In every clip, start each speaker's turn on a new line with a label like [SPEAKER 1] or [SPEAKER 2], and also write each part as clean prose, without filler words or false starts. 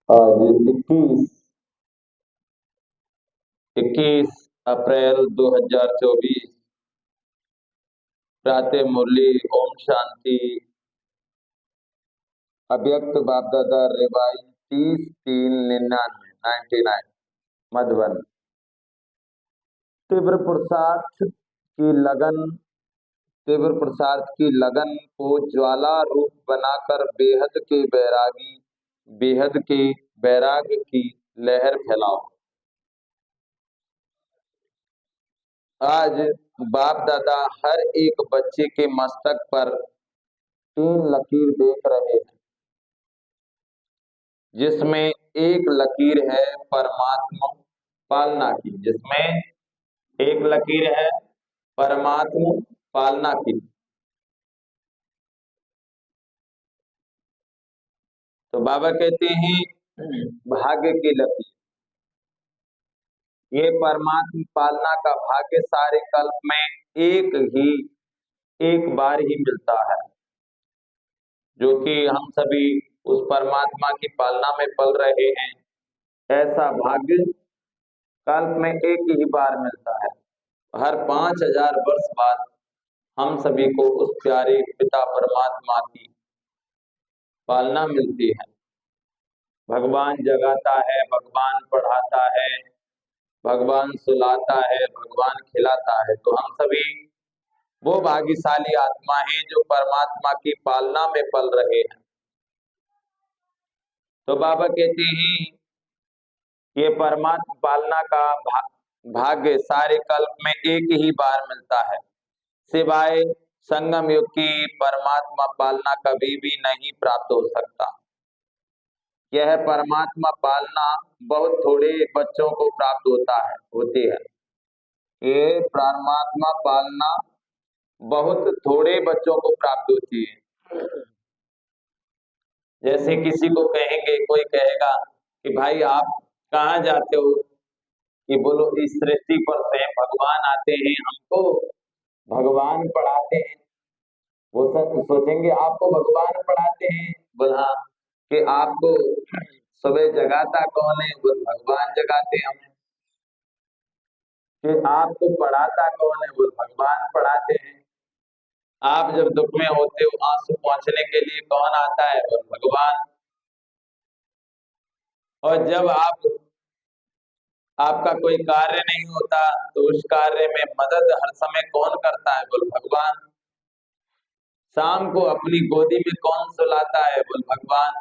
[SPEAKER 1] आज 21 अप्रैल 2024। प्रातः मुरली। ओम शांति। अव्यक्त बाप दादा रिवाई 30/3/99 मधुबन। तीव्र पुरुषार्थ की लगन तीव्र पुरुषार्थ की लगन को ज्वाला रूप बनाकर बेहद के वैराग्य की लहर फैलाओ। आज बाप दादा हर एक बच्चे के मस्तक पर 3 लकीर देख रहे हैं, जिसमें एक लकीर है परमात्मा पालना की। जिसमें एक लकीर है परमात्मा पालना की। तो बाबा कहते हैं भाग्य की लकीर। ये परमात्मा पालना का भाग्य सारे कल्प में एक बार ही मिलता है, जो कि हम सभी उस परमात्मा की पालना में पल रहे हैं। ऐसा भाग्य कल्प में एक ही बार मिलता है। हर 5,000 वर्ष बाद हम सभी को उस प्यारे पिता परमात्मा की पालना मिलती है। भगवान जगाता है, भगवान पढ़ाता है, भगवान सुलाता है, भगवान खिलाता है। तो हम सभी वो भाग्यशाली आत्मा हैं जो परमात्मा की पालना में पल रहे हैं। तो बाबा कहते हैं ये परमात्मा पालना का भाग्य सारे कल्प में एक ही बार मिलता है, सिवाय संगम युग की परमात्मा पालना कभी भी नहीं प्राप्त हो सकता। यह परमात्मा पालना बहुत थोड़े बच्चों को प्राप्त होती है। ये परमात्मा पालना बहुत थोड़े बच्चों को प्राप्त होती है। जैसे किसी को कहेंगे, कोई कहेगा कि भाई आप कहाँ जाते हो, कि बोलो इस सृष्टि पर स्वयं भगवान आते हैं, हमको भगवान पढ़ाते हैं। वो सब सोचेंगे आपको भगवान पढ़ाते हैं। बोला कि आपको सुबह जगाता कौन है? बोल भगवान जगाते हैं हमें। कि आपको पढ़ाता कौन है? बोल भगवान पढ़ाते हैं। आप जब दुख में होते हो, आंसू पहुंचने के लिए कौन आता है? बोल भगवान। और जब आपका कोई कार्य नहीं होता तो उस कार्य में मदद हर समय कौन करता है? बोल भगवान। शाम को अपनी गोदी में कौन सुलाता है? बोल भगवान।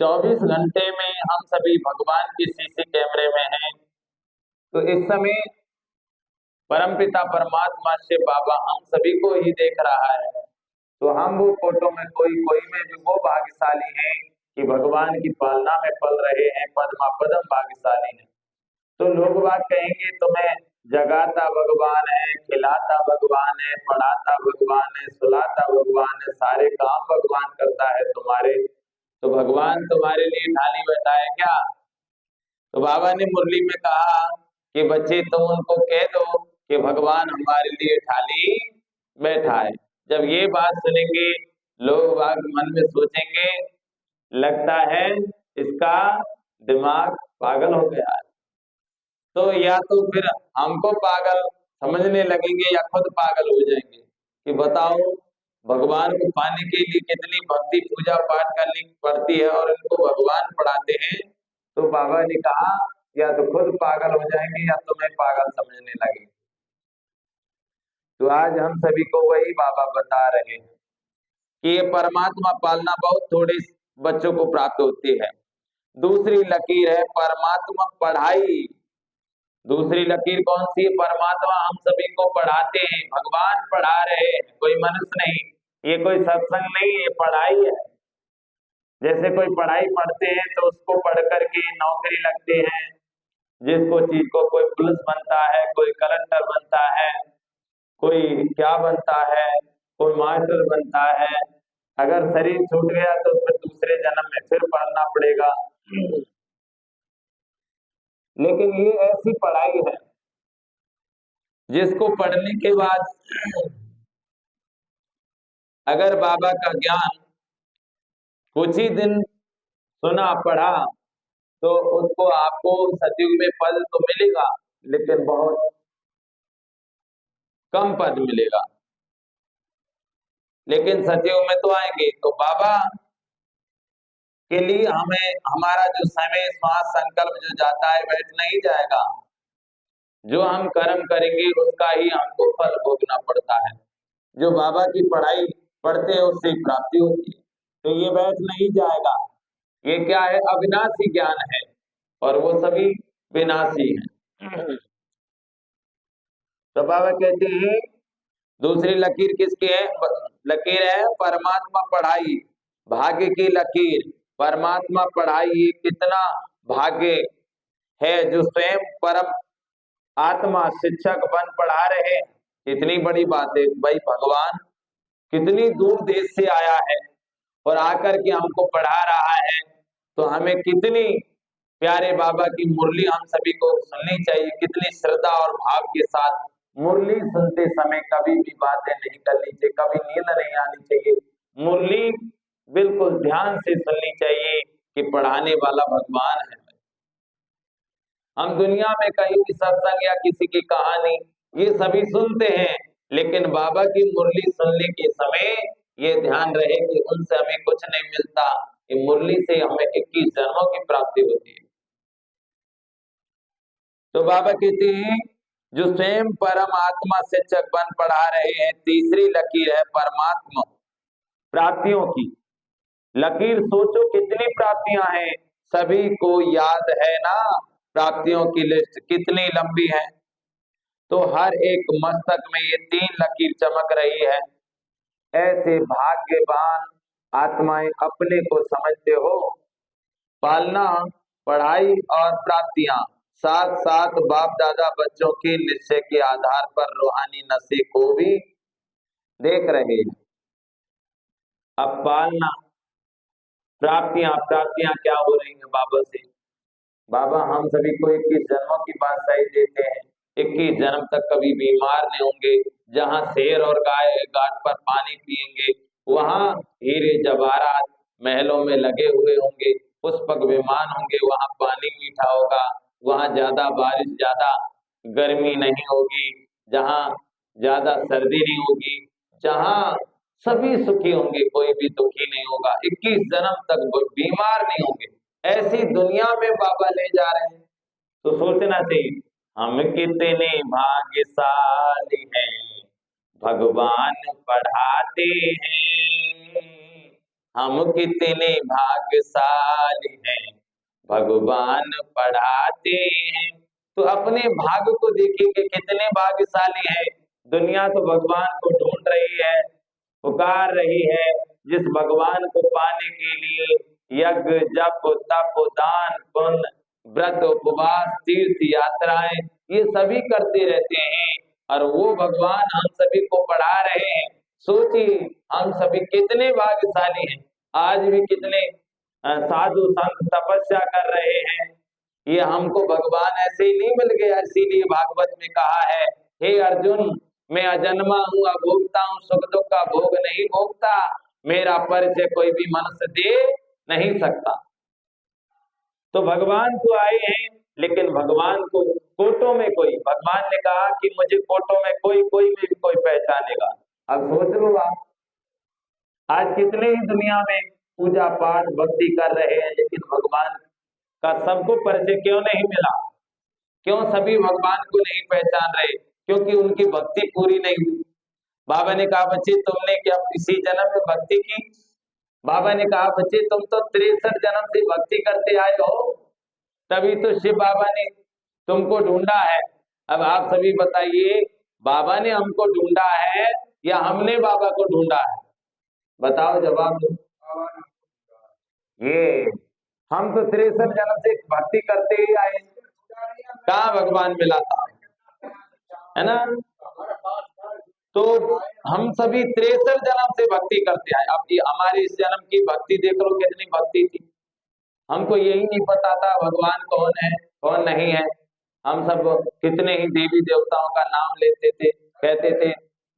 [SPEAKER 1] 24 घंटे में हम सभी भगवान के सीसी कैमरे में हैं। तो इस समय परमपिता परमात्मा से बाबा हम सभी को ही देख रहा है। तो हम वो फोटो में कोई कोई में भी वो भाग्यशाली हैं कि भगवान की पालना में पल रहे हैं, पद्मा पदम भाग्यशाली हैं। तो लोग बात कहेंगे तुम्हें जगाता भगवान है, खिलाता भगवान है, पढ़ाता भगवान है, सुलाता भगवान है, सारे काम भगवान करता है तुम्हारे। तो भगवान तुम्हारे लिए थाली बैठाए क्या? तो बाबा ने मुरली में कहा कि बच्चे तुम उनको कह दो कि भगवान हमारे लिए थाली बैठाए। जब ये बात सुनेंगे लोग बाग मन में सोचेंगे, लगता है इसका दिमाग पागल हो गया है। तो या तो फिर हमको पागल समझने लगेंगे या खुद पागल हो जाएंगे कि बताओ भगवान को पाने के लिए कितनी भक्ति पूजा पाठ करनी पड़ती है और इनको भगवान पढ़ाते हैं। तो बाबा ने कहा या तो खुद पागल हो जाएंगे या तुम्हें पागल समझने लगेंगे। तो आज हम सभी को वही बाबा बता रहे हैं कि ये परमात्मा पालना बहुत थोड़े बच्चों को प्राप्त होती है। दूसरी लकीर है परमात्मा पढ़ाई। दूसरी लकीर कौन सी है? परमात्मा हम सभी को पढ़ाते हैं, भगवान पढ़ा रहे हैं, कोई मनुष्य नहीं। ये कोई सत्संग नहीं, ये पढ़ाई है। जैसे कोई पढ़ाई पढ़ते हैं तो उसको पढ़ करके नौकरी लगते हैं, जिसको चीज को कोई पुलिस बनता है, कोई कलेक्टर बनता है, कोई क्या बनता है, कोई मास्टर बनता है। अगर शरीर छूट गया तो फिर दूसरे जन्म में फिर पढ़ना पड़ेगा। लेकिन ये ऐसी पढ़ाई है जिसको पढ़ने के बाद अगर बाबा का ज्ञान कुछ ही दिन सुना पढ़ा तो उसको आपको सतयुग में पद तो मिलेगा, लेकिन बहुत कम पद मिलेगा। लेकिन सतयुग में तो आएंगे। तो बाबा के लिए हमें हमारा जो समय श्वास संकल्प जो जाता है बैठ नहीं जाएगा। जो हम कर्म करेंगे उसका ही हमको फल भोगना पड़ता है। जो बाबा की पढ़ाई पढ़ते हैं उससे प्राप्ति होती है। तो ये बैठ नहीं जाएगा। ये क्या है? अविनाशी ज्ञान है और वो सभी विनाशी है। तो बाबा कहते हैं दूसरी लकीर किसकी है? लकीर है परमात्मा पढ़ाई, भाग्य की लकीर। परमात्मा पढ़ाई ये कितना भाग्य है जो स्वयं परम आत्मा शिक्षक बन पढ़ा रहे। इतनी बड़ी बात है भाई। भगवान कितनी दूर देश से आया है और आकर के हमको पढ़ा रहा है। तो हमें कितनी प्यारे बाबा की मुरली हम सभी को सुननी चाहिए। कितनी श्रद्धा और भाव के साथ मुरली सुनते समय कभी भी बातें नहीं करनी चाहिए, कभी नींद नहीं आनी चाहिए। मुरली बिल्कुल ध्यान से सुननी चाहिए कि पढ़ाने वाला भगवान है। हम दुनिया में कहीं भी सत्संग या किसी की कहानी ये सभी सुनते हैं, लेकिन बाबा की मुरली सुनने के समय ये ध्यान रहे कि उनसे हमें कुछ नहीं मिलता। ये मुरली से हमें 21 जन्मों की प्राप्ति होती है। तो बाबा कहते हैं जो स्वयं परम आत्मा शिक्षक बन पढ़ा रहे हैं। तीसरी लकीर है परमात्मा प्राप्तियों की लकीर। सोचो कितनी प्राप्तियां हैं, सभी को याद है ना? प्राप्तियों की लिस्ट कितनी लंबी है। तो हर एक मस्तक में ये 3 लकीर चमक रही है। ऐसे भाग्यवान आत्माएं अपने को समझते हो। पालना, पढ़ाई और प्राप्तियां साथ साथ बाप दादा बच्चों के निश्चय के आधार पर रूहानी नशे को भी देख रहे हैं। अब पालना, प्राप्तियां क्या हो रही हैं बाबा से? बाबा हम सभी को 21 जन्मों की बादशाही देते हैं। 21 जन्म तक कभी बीमार नहीं होंगे। जहाँ शेर और गाय घाट पर पानी पिएंगे, वहाँ हीरे जवाहरात महलों में लगे हुए होंगे, पुष्पक विमान होंगे, वहाँ पानी मीठा होगा, वहाँ ज्यादा बारिश, ज्यादा गर्मी नहीं होगी, जहाँ ज्यादा सर्दी नहीं होगी, जहाँ सभी सुखी होंगे, कोई भी दुखी नहीं होगा, 21 जन्म तक बीमार नहीं होंगे। ऐसी दुनिया में बाबा ले जा रहे हैं। तो सोचना चाहिए हम कितने भाग्यशाली हैं, भगवान पढ़ाते हैं। हम कितने भाग्यशाली हैं, भगवान पढ़ाते हैं। तो अपने भाग्य को देखिए कितने भाग्यशाली हैं। दुनिया तो भगवान को ढूंढ रही है, पुकार रही है। जिस भगवान को पाने के लिए यज्ञ, जप, तप, दान, पुण्य, व्रत, उपवास, तीर्थ यात्राएं ये सभी करते रहते हैं, और वो भगवान हम सभी को पढ़ा रहे हैं। सोचिए हम सभी कितने भाग्यशाली हैं। आज भी कितने साधु संत तपस्या कर रहे हैं। ये हमको भगवान ऐसे ही नहीं मिल गया। इसीलिए भागवत में कहा है, हे अर्जुन मैं अजन्मा हूँ, अभोक्ता हूँ, सुख दुख का भोग नहीं भोगता, मेरा परिचय कोई भी मनुष्य दे नहीं सकता। तो भगवान को आए हैं, लेकिन भगवान को कोटों में कोई, भगवान ने कहा कि मुझे कोटों में कोई में भी कोई पहचानेगा। अब सोच लो आप, आज कितने ही दुनिया में पूजा पाठ भक्ति कर रहे हैं, लेकिन भगवान का सबको परिचय क्यों नहीं मिला? क्यों सभी भगवान को नहीं पहचान रहे? क्योंकि उनकी भक्ति पूरी नहीं हुई। बाबा ने कहा बच्चे तुमने क्या इसी जन्म में भक्ति की? बाबा ने कहा बच्चे तुम तो 63 जन्म से भक्ति करते आए हो, तभी तो शिव बाबा ने तुमको ढूंढा है। अब आप सभी बताइए, बाबा ने हमको ढूंढा है या हमने बाबा को ढूंढा है? बताओ, जवाब दो। ये हम तो 63 जन्म से भक्ति करते ही आए, कहाँ भगवान मिला था, है ना? तो हम सभी 63 जन्म से भक्ति करते आए। अब ये हमारे इस जन्म की भक्ति देख लो कितनी भक्ति थी। हमको यही नहीं पता था भगवान कौन है कौन नहीं है। हम सब कितने ही देवी देवताओं का नाम लेते थे, कहते थे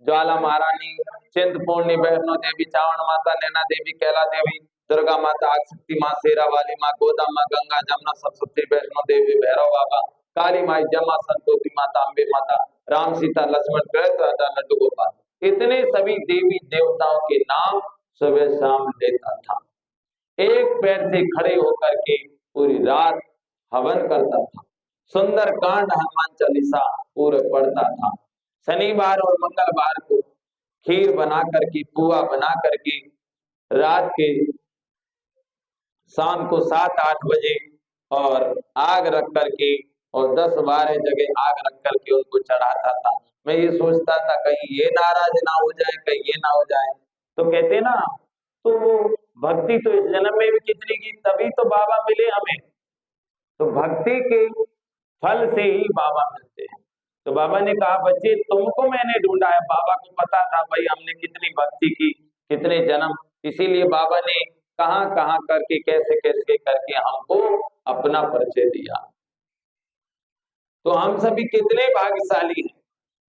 [SPEAKER 1] ज्वाला महारानी, चिंतपूर्णी, वैष्णो देवी, चावण माता, नैना देवी, कैला देवी, दुर्गा माता, आदिशक्ति माँ, शेरा वाली माँ, गोदा माँ, गंगा, जमुना, सरस्वती, वैष्णो देवी, भैरव बाबा, काली माई, जमा, संतोषी माता, अम्बे माता, राम, सीता, लक्ष्मण, कृष्ण, राधा, लड्डू गोपाल, इतने सभी देवी देवताओं के नाम सुबह शाम लेता था। एक पैर से खड़े होकर के पूरी रात हवन करता था। सुंदर कांड हनुमान चालीसा पूरे पढ़ता था। शनिवार और मंगलवार को खीर बना करके, पुआ बना करके रात के शाम को 7-8 बजे और आग रख करके और 10-12 जगह आग रख करके उनको चढ़ाता था। मैं ये सोचता था कहीं ये नाराज ना हो जाए, कहीं ये ना हो जाए। तो कहते ना, तो भक्ति तो इस जन्म में भी कितनी की, तभी तो बाबा मिले हमें। तो भक्ति के फल से ही बाबा मिलते हैं। तो बाबा ने कहा, बच्चे तुमको मैंने ढूंढा है। बाबा को पता था भाई हमने कितनी भक्ति की, कितने जन्म, इसीलिए बाबा ने कहां कहां करके, कैसे कैसे करके हमको अपना परिचय दिया। तो हम सभी कितने भाग्यशाली हैं।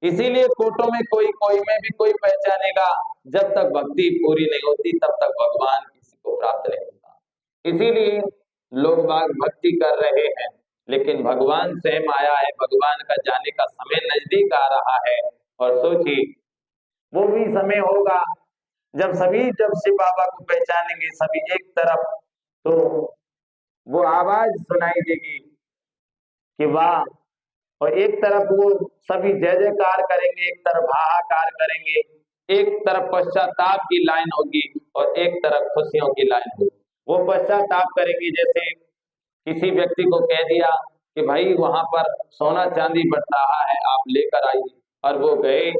[SPEAKER 1] इसीलिए कोटों में कोई, कोई में भी कोई पहचानेगा। जब तक भक्ति पूरी नहीं होती तब तक भगवान किसी को प्राप्त नहीं होता। इसीलिए लोग बाग भक्ति कर रहे हैं, लेकिन भगवान स्वयं आया है, भगवान का जाने का समय नजदीक आ रहा है। और सोचिए वो भी समय होगा जब शिव बाबा को पहचानेंगे सभी एक तरफ, तो वो आवाज सुनाई देगी कि वाह, और एक तरफ वो सभी जय जयकार करेंगे, एक तरफ हाहाकार करेंगे, एक तरफ पश्चाताप की लाइन होगी और एक तरफ खुशियों की लाइन होगी। वो पश्चाताप करेंगे, जैसे किसी व्यक्ति को कह दिया कि भाई वहां पर सोना चांदी बट रहा है, आप लेकर आइए, और वो गए,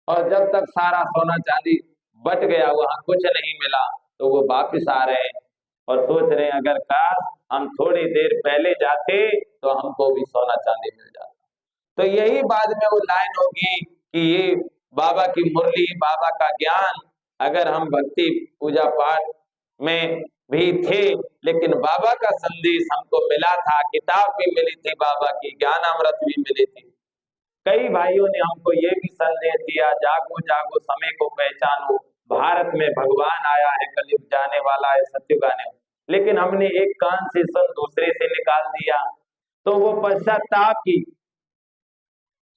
[SPEAKER 1] और जब तक सारा सोना चांदी बट गया, वहां कुछ नहीं मिला, तो वो वापिस आ रहे हैं और सोच रहे हैं अगर काश हम थोड़ी देर पहले जाते तो हमको भी सोना चांदी मिल जाता। तो यही बाद में वो लाइन होगी कि ये बाबा की मुरली, बाबा का ज्ञान, अगर हम भक्ति पूजा पाठ में भी थे, लेकिन बाबा का संदेश हमको मिला था, किताब भी मिली थी बाबा की, ज्ञान अमृत भी मिली थी। कई भाइयों ने हमको ये भी संदेश दिया, जागो जागो समय को पहचानो, भारत में भगवान आया है, कलयुग जाने वाला है, सत्युग आने वाला। लेकिन हमने एक कान से सुन दूसरे से निकाल दिया। तो वो पश्चाताप की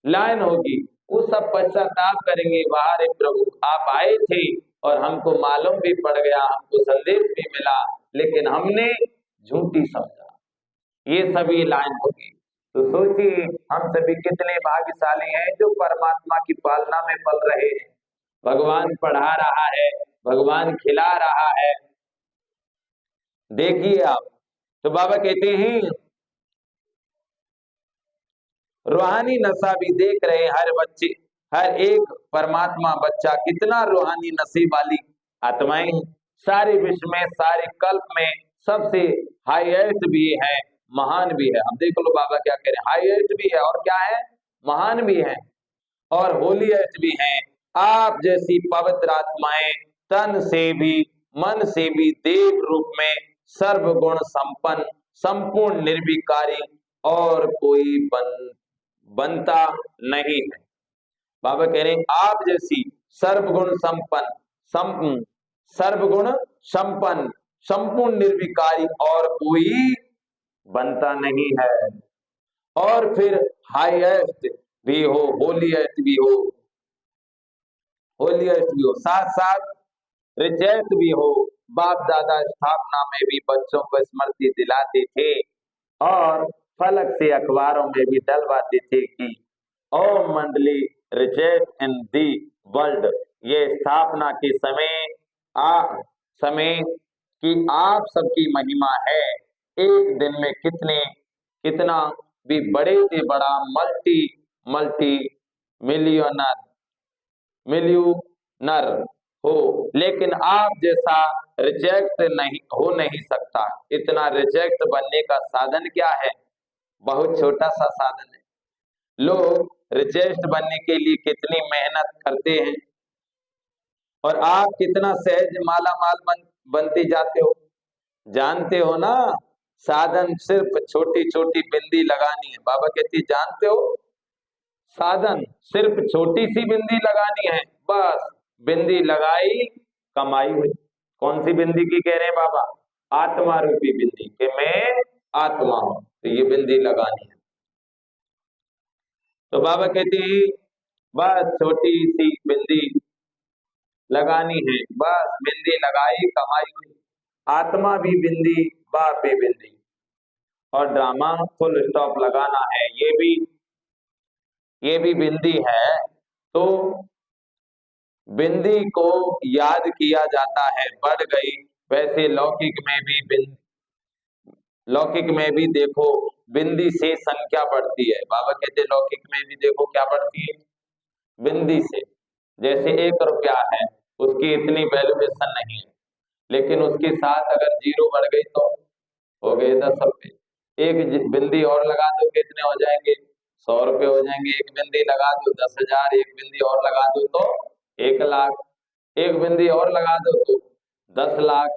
[SPEAKER 1] लाइन होगी, वो सब पश्चाताप करेंगे, वाह रे प्रभु आप आए थे और हमको मालूम भी पड़ गया, हमको संदेश भी मिला, लेकिन हमने झूठी समझा। ये सभी लाइन होगी। तो सोचिए हम सभी कितने भाग्यशाली हैं जो परमात्मा की पालना में पल रहे हैं। भगवान पढ़ा रहा है, भगवान खिला रहा है। देखिए आप, तो बाबा कहते हैं रूहानी नशा भी देख रहे हैं हर बच्चे, हर एक परमात्मा बच्चा कितना रूहानी नसीब वाली आत्माएं हैं। सारे विश्व में, सारे कल्प में सबसे हाईएस्ट भी है, महान भी है। अब देख लो बाबा क्या कह रहे हैं, हाईएस्ट भी है और क्या है, महान भी है और होलीएस्ट भी है। आप जैसी पवित्र आत्माएं तन से भी मन से भी देव रूप में सर्वगुण संपन्न, संपूर्ण निर्विकारी और कोई बनता नहीं है। बाबा कह रहे हैं आप जैसी सर्वगुण संपन्न, सर्वगुण संपन्न, संपूर्ण निर्विकारी और कोई बनता नहीं है। और फिर हाईएस्ट भी हो, होलीएस्ट भी हो, होलीएस्ट भी हो, साथ साथ रिचेस्ट भी हो। बाप दादा स्थापना में भी बच्चों को स्मृति दिलाते थे और फलक से अखबारों में भी डलवाते थे कि ओम मंडली रिचेस्ट इन दी वर्ल्ड। ये स्थापना के समय की आप सबकी महिमा है। एक दिन में कितना भी बड़े से बड़ा मल्टी मिलियनर हो, लेकिन आप जैसा रिजेक्ट नहीं सकता। इतना रिजेक्ट बनने का साधन क्या है, बहुत छोटा सा साधन है। लोग रिजेक्ट बनने के लिए कितनी मेहनत करते हैं और आप कितना सहज माला माल बनते जाते हो, जानते हो ना। साधन सिर्फ छोटी छोटी बिंदी लगानी है। बाबा कहती जानते हो, साधन सिर्फ छोटी सी बिंदी लगानी है, बस बिंदी लगाई कमाई हुई। कौन सी बिंदी की कह रहे हैं बाबा? आत्मा रूपी बिंदी, कि मैं आत्मा हूं, तो ये बिंदी लगानी है। तो बाबा कहते हैं बस छोटी सी बिंदी लगानी है, बस बिंदी लगाई कमाई हुई। आत्मा भी बिंदी, बाप भी बिंदी, और ड्रामा फुल स्टॉप लगाना है, ये भी बिंदी है। तो बिंदी को याद किया जाता है, बढ़ गई। वैसे लौकिक में भी देखो बिंदी से संख्या बढ़ती है। बाबा कहते हैं लौकिक में भी देखो क्या बढ़ती है, बिंदी से। जैसे 1 रुपया है, उसकी इतनी वैल्यूएशन नहीं है, लेकिन उसके साथ अगर जीरो बढ़ गई तो हो गए 10 रुपए। एक बिंदी और लगा दो, कितने हो जाएंगे? 100 रुपए हो जाएंगे। एक बिंदी लगा दो 10,000, एक बिंदी और लगा दो तो 1 लाख, एक बिंदी और लगा दो तो 10 लाख।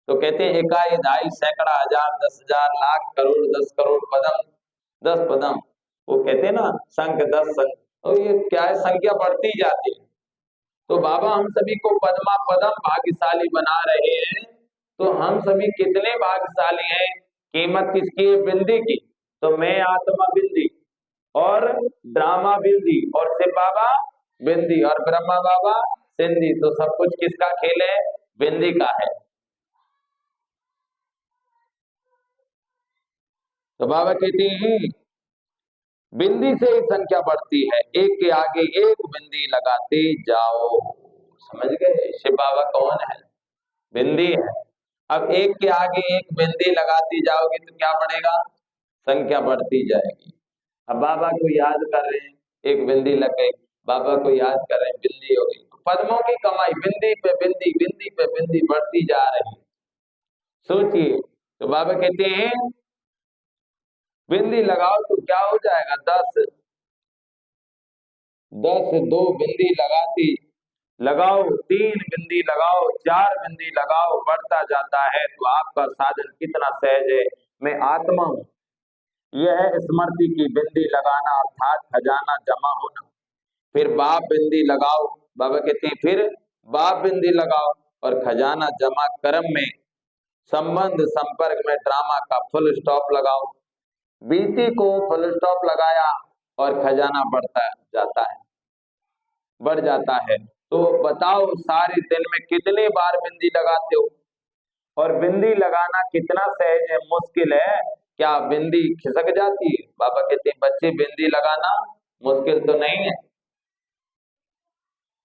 [SPEAKER 1] तो कहते हैं इकाई, ढाई, सैकड़ा, हजार, 10,000, लाख, करोड़, 10 करोड़, पदम, 10 पदम। वो कहते हैं ना संख्य 10 संख्य, तो ये क्या है, संख्या बढ़ती जाती है। तो बाबा हम सभी को पद्मा पदम भाग्यशाली बना रहे हैं। तो हम सभी कितने भाग्यशाली हैं? कीमत किसकी है? बिंदी की। तो मैं आत्मा बिंदी, और ड्रामा बिंदी, और शिव बाबा बिंदी, और ब्रह्मा बाबा सिंधी। तो सब कुछ किसका खेल है? बिंदी का है। तो बाबा कहते हैं बिंदी से ही संख्या बढ़ती है, एक के आगे एक बिंदी लगाते जाओ। समझ गए? शिव बाबा कौन है? बिंदी है। अब एक के आगे एक बिंदी लगाती जाओगे तो क्या बढ़ेगा? संख्या बढ़ती जाएगी। अब बाबा को याद कर रहे हैं, एक बिंदी लग गई, बाबा को याद कर रहे हैं, बिंदी हो गई। पद्मों की कमाई बिंदी पे बिंदी, बिंदी पे बिंदी बढ़ती जा रही है। सोचिए। तो बाबा कहते हैं बिंदी लगाओ तो क्या हो जाएगा? 10, 10, 2 बिंदी लगाती, लगाओ 3 बिंदी लगाओ, 4 बिंदी लगाओ, बढ़ता जाता है। तो आपका साधन कितना सहज है। मैं आत्मा हूं, यह है स्मृति की बिंदी लगाना, अर्थात खजाना जमा होना। फिर बाप बिंदी लगाओ, बाबा कहते हैं फिर बाप बिंदी लगाओ, और खजाना जमा कर्म में, संबंध संपर्क में ड्रामा का फुल स्टॉप लगाओ। बीती को फुल स्टॉप लगाया और खजाना बढ़ता जाता है, बढ़ जाता है। तो बताओ सारे दिन में कितने बार बिंदी लगाते हो? और बिंदी लगाना कितना सहज है, मुश्किल है? क्या बिंदी खिसक जाती है? बाबा कहते हैं बच्चे बिंदी लगाना मुश्किल तो नहीं है।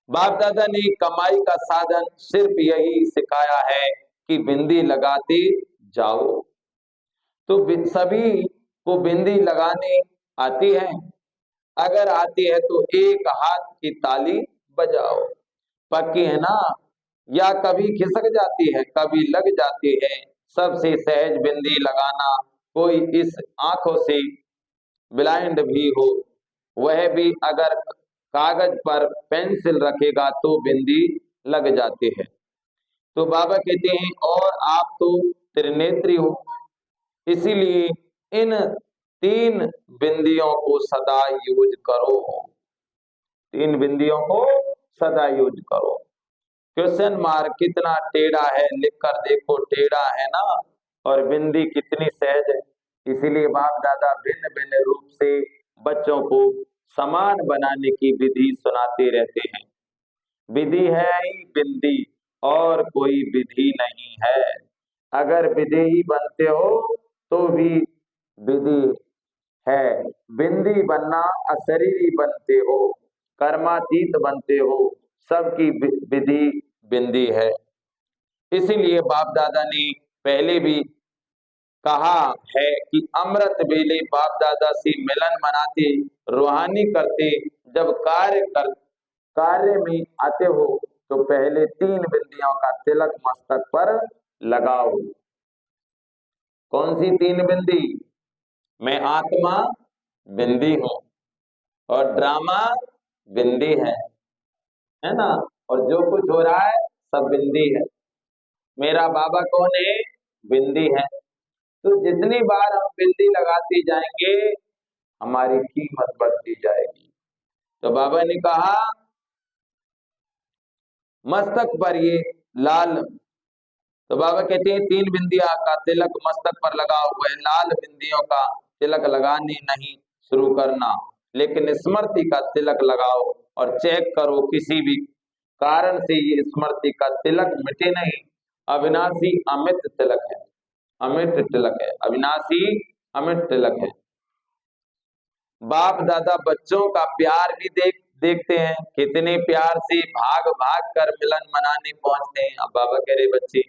[SPEAKER 1] बाप दादा ने कमाई का साधन सिर्फ यही सिखाया है कि बिंदी लगाते जाओ। तो सभी को बिंदी लगाने आती है? अगर आती है तो एक हाथ की ताली बजाओ। पक्की है ना? या कभी खिसक जाती है, कभी लग जाती है। सबसे सहज बिंदी लगाना, कोई इस आंखों से ब्लाइंड भी हो, वह भी अगर कागज पर पेंसिल रखेगा तो बिंदी लग जाती है। तो बाबा कहते हैं और आप तो त्रिनेत्री हो, इसीलिए इन 3 बिंदियों को सदा यूज करो। 3 बिंदियों को सदा यूज करो। क्वेश्चन मार्क कितना टेढ़ा है, लिख कर देखो, टेढ़ा है ना? और बिंदी कितनी सहज है। इसीलिए बाप दादा भिन्न भिन्न रूप से बच्चों को समान बनाने की विधि सुनाते रहते हैं। विधि है ही बिंदी, और कोई विधि नहीं है। अगर विधेयी बनते हो तो भी विधि है। बिंदी बनना अशरीरी बनते हो, कर्मातीत बनते हो, सबकी विधि बिंदी है। इसीलिए बाप दादा ने पहले भी कहा है कि अमृत वेले बाप दादा से मिलन मनाते, रूहानी करते, जब कार्य में आते हो तो पहले 3 बिंदियों का तिलक मस्तक पर लगाओ। कौन सी 3 बिंदी? मैं आत्मा बिंदी हूं, और ड्रामा बिंदी है ना? और जो कुछ हो रहा है सब बिंदी है। मेरा बाबा कौन है? बिंदी है। तो जितनी बार हम बिंदी लगाते जाएंगे हमारी कीमत बढ़ती जाएगी। तो बाबा ने कहा मस्तक पर ये लाल तो बाबा कहते हैं 3 बिंदिया का तिलक मस्तक पर लगाओ, वह लाल बिंदियों का तिलक लगाने नहीं शुरू करना, लेकिन स्मृति का तिलक लगाओ और चेक करो किसी भी कारण से ये स्मृति का तिलक मिटे नहीं। अविनाशी अमित तिलक है, अमिट तिलक है, अविनाशी अमिट तिलक है। बाप दादा बच्चों का प्यार भी देखते हैं, कितने प्यार से भाग भाग कर मिलन मनाने पहुंचते हैं। अब बाबा कह रहे बच्चे,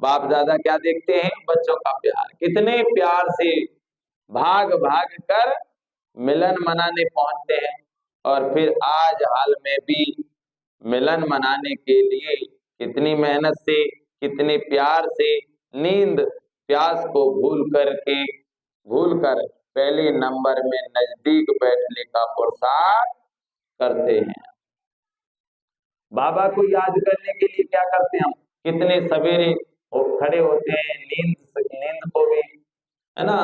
[SPEAKER 1] बाप दादा क्या देखते हैं? बच्चों का प्यार, कितने प्यार से भाग भाग कर मिलन मनाने पहुंचते हैं। और फिर आज हाल में भी मिलन मनाने के लिए कितनी मेहनत से, कितने प्यार से नींद प्यास को भूल कर पहले नंबर में नजदीक बैठने का पुरुषार्थ करते हैं। बाबा को याद करने के लिए क्या करते हैं हम? कितने सवेरे खड़े होते हैं, नींद को भी है ना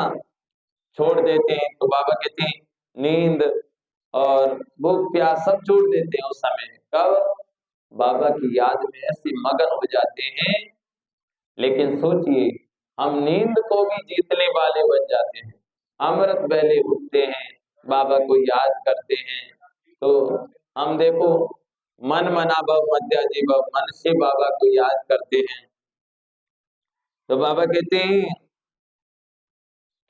[SPEAKER 1] छोड़ देते हैं। तो बाबा कहते हैं नींद और भूख प्यास सब छोड़ देते हैं उस समय। कब? बाबा की याद में ऐसे मगन हो जाते हैं। लेकिन सोचिए, हम नींद को भी जीतने वाले बन जाते हैं, अमृत वेले उठते हैं, बाबा को याद करते हैं। तो हम देखो, मन मना भव मध्या जीव, मन से बाबा को याद करते हैं। तो बाबा कहते हैं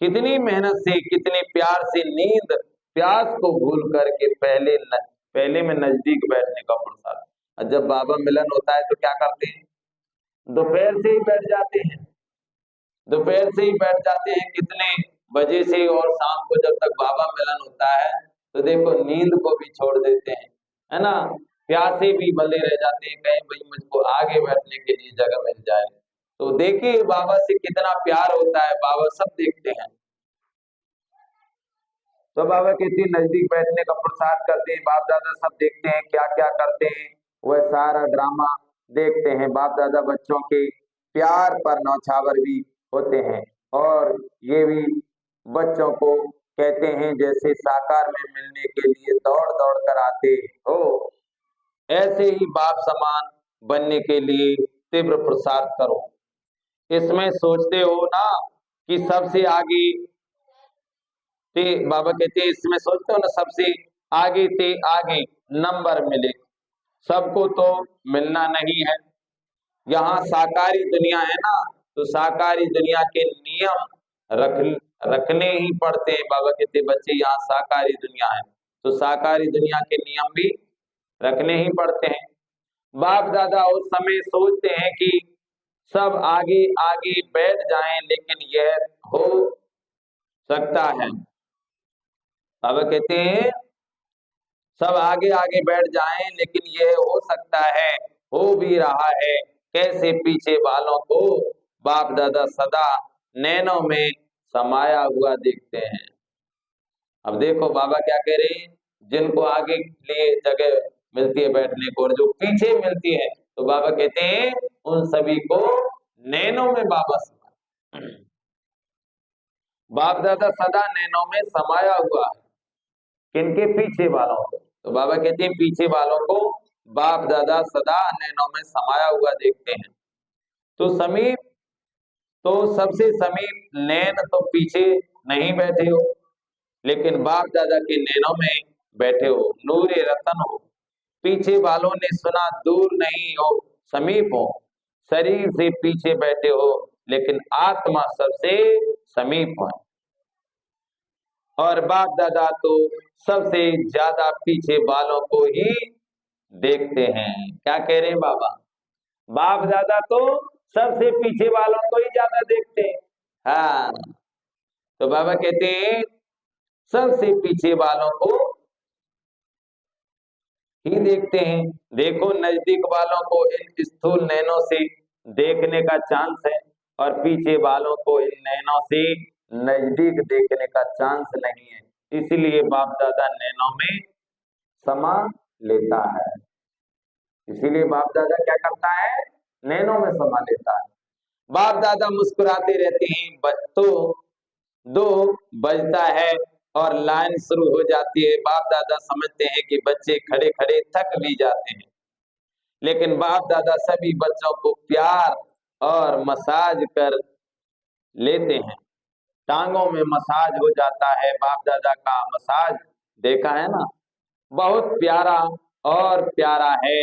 [SPEAKER 1] कितनी मेहनत से, कितने प्यार से नींद प्यास को भूल करके पहले में नजदीक बैठने का पुरुषार्थ। और जब बाबा मिलन होता है तो क्या करते हैं? दोपहर से ही बैठ जाते हैं, दोपहर से ही बैठ जाते हैं। कितने बजे से, और शाम को जब तक बाबा मिलन होता है तो देखो नींद को भी छोड़ देते हैं, है ना। प्यासे भी बले रह जाते हैं, कहीं भाई मुझको आगे बैठने के लिए जगह मिल जाए। तो देखिए बाबा से कितना प्यार होता है, बाबा सब देखते हैं। तो बाबा कहते नजदीक बैठने का पुरुषार्थ करते हैं। बाप दादा सब देखते हैं, क्या क्या करते हैं वह सारा ड्रामा देखते हैं। बाप दादा बच्चों के प्यार पर नौछावर भी होते हैं, और ये भी बच्चों को कहते हैं जैसे साकार में मिलने के लिए दौड़ दौड़ कर आते हो, ऐसे ही बाप समान बनने के लिए तीव्र पुरुषार्थ करो। इसमें सोचते हो ना कि सबसे आगे ते, बाबा कहते हैं इसमें सोचते हो ना सबसे आगे ते आगे नंबर मिले। सबको तो मिलना नहीं है। यहाँ साकारी दुनिया है ना, तो साकारी दुनिया के नियम रखने ही पड़ते हैं। बाबा कहते बच्चे यहाँ साकारी दुनिया है, तो साकारी दुनिया के नियम भी रखने ही पड़ते हैं। बाप दादा उस समय सोचते हैं कि सब आगे आगे बैठ जाएं, लेकिन यह हो सकता है। बाबा कहते हैं सब आगे आगे बैठ जाएं, लेकिन यह हो सकता है, हो भी रहा है। कैसे पीछे वालों को बाप दादा सदा नैनों में समाया हुआ देखते हैं। अब देखो बाबा क्या कह रहे हैं, जिनको आगे लिए जगह मिलती है बैठने को और जो पीछे मिलती है, तो बाबा कहते हैं उन सभी को नैनों में बाबा समाया। बाप दादा सदा नैनों में समाया हुआ है, किनके? पीछे वालों को। तो बाबा कहते हैं पीछे वालों को बाप दादा सदा नैनों में समाया हुआ देखते हैं। तो समीप, तो सबसे समीप नैन तो पीछे नहीं बैठे हो, लेकिन बाप दादा के नैनों में बैठे हो, नूरे रतन हो। पीछे वालों ने सुना दूर नहीं हो, समीप हो। शरीर से पीछे बैठे हो, लेकिन आत्मा सबसे समीप हो। और बाप दादा तो सबसे ज्यादा पीछे वालों को ही देखते हैं। क्या कह रहे हैं बाबा? बाप दादा तो सबसे पीछे वालों को ही ज्यादा देखते हैं। हाँ, तो बाबा कहते हैं सबसे पीछे वालों को ही देखते हैं। देखो नजदीक वालों को इन स्थूल नैनों से देखने का चांस है, और पीछे वालों को इन नैनों से नजदीक देखने का चांस नहीं है। इसीलिए बाप दादा नैनों में समा लेता है। इसीलिए बाप दादा क्या करता है? नैनों में समा लेता है। बाप दादा मुस्कुराते रहते हैं, तो 2 बजता है और लाइन शुरू हो जाती है। बाप दादा समझते हैं कि बच्चे खड़े खड़े थक भी जाते हैं, लेकिन बाप दादा सभी बच्चों को प्यार और मसाज कर लेते हैं। टांगों में मसाज हो जाता है, बाप दादा का मसाज देखा है ना, बहुत प्यारा और प्यारा है।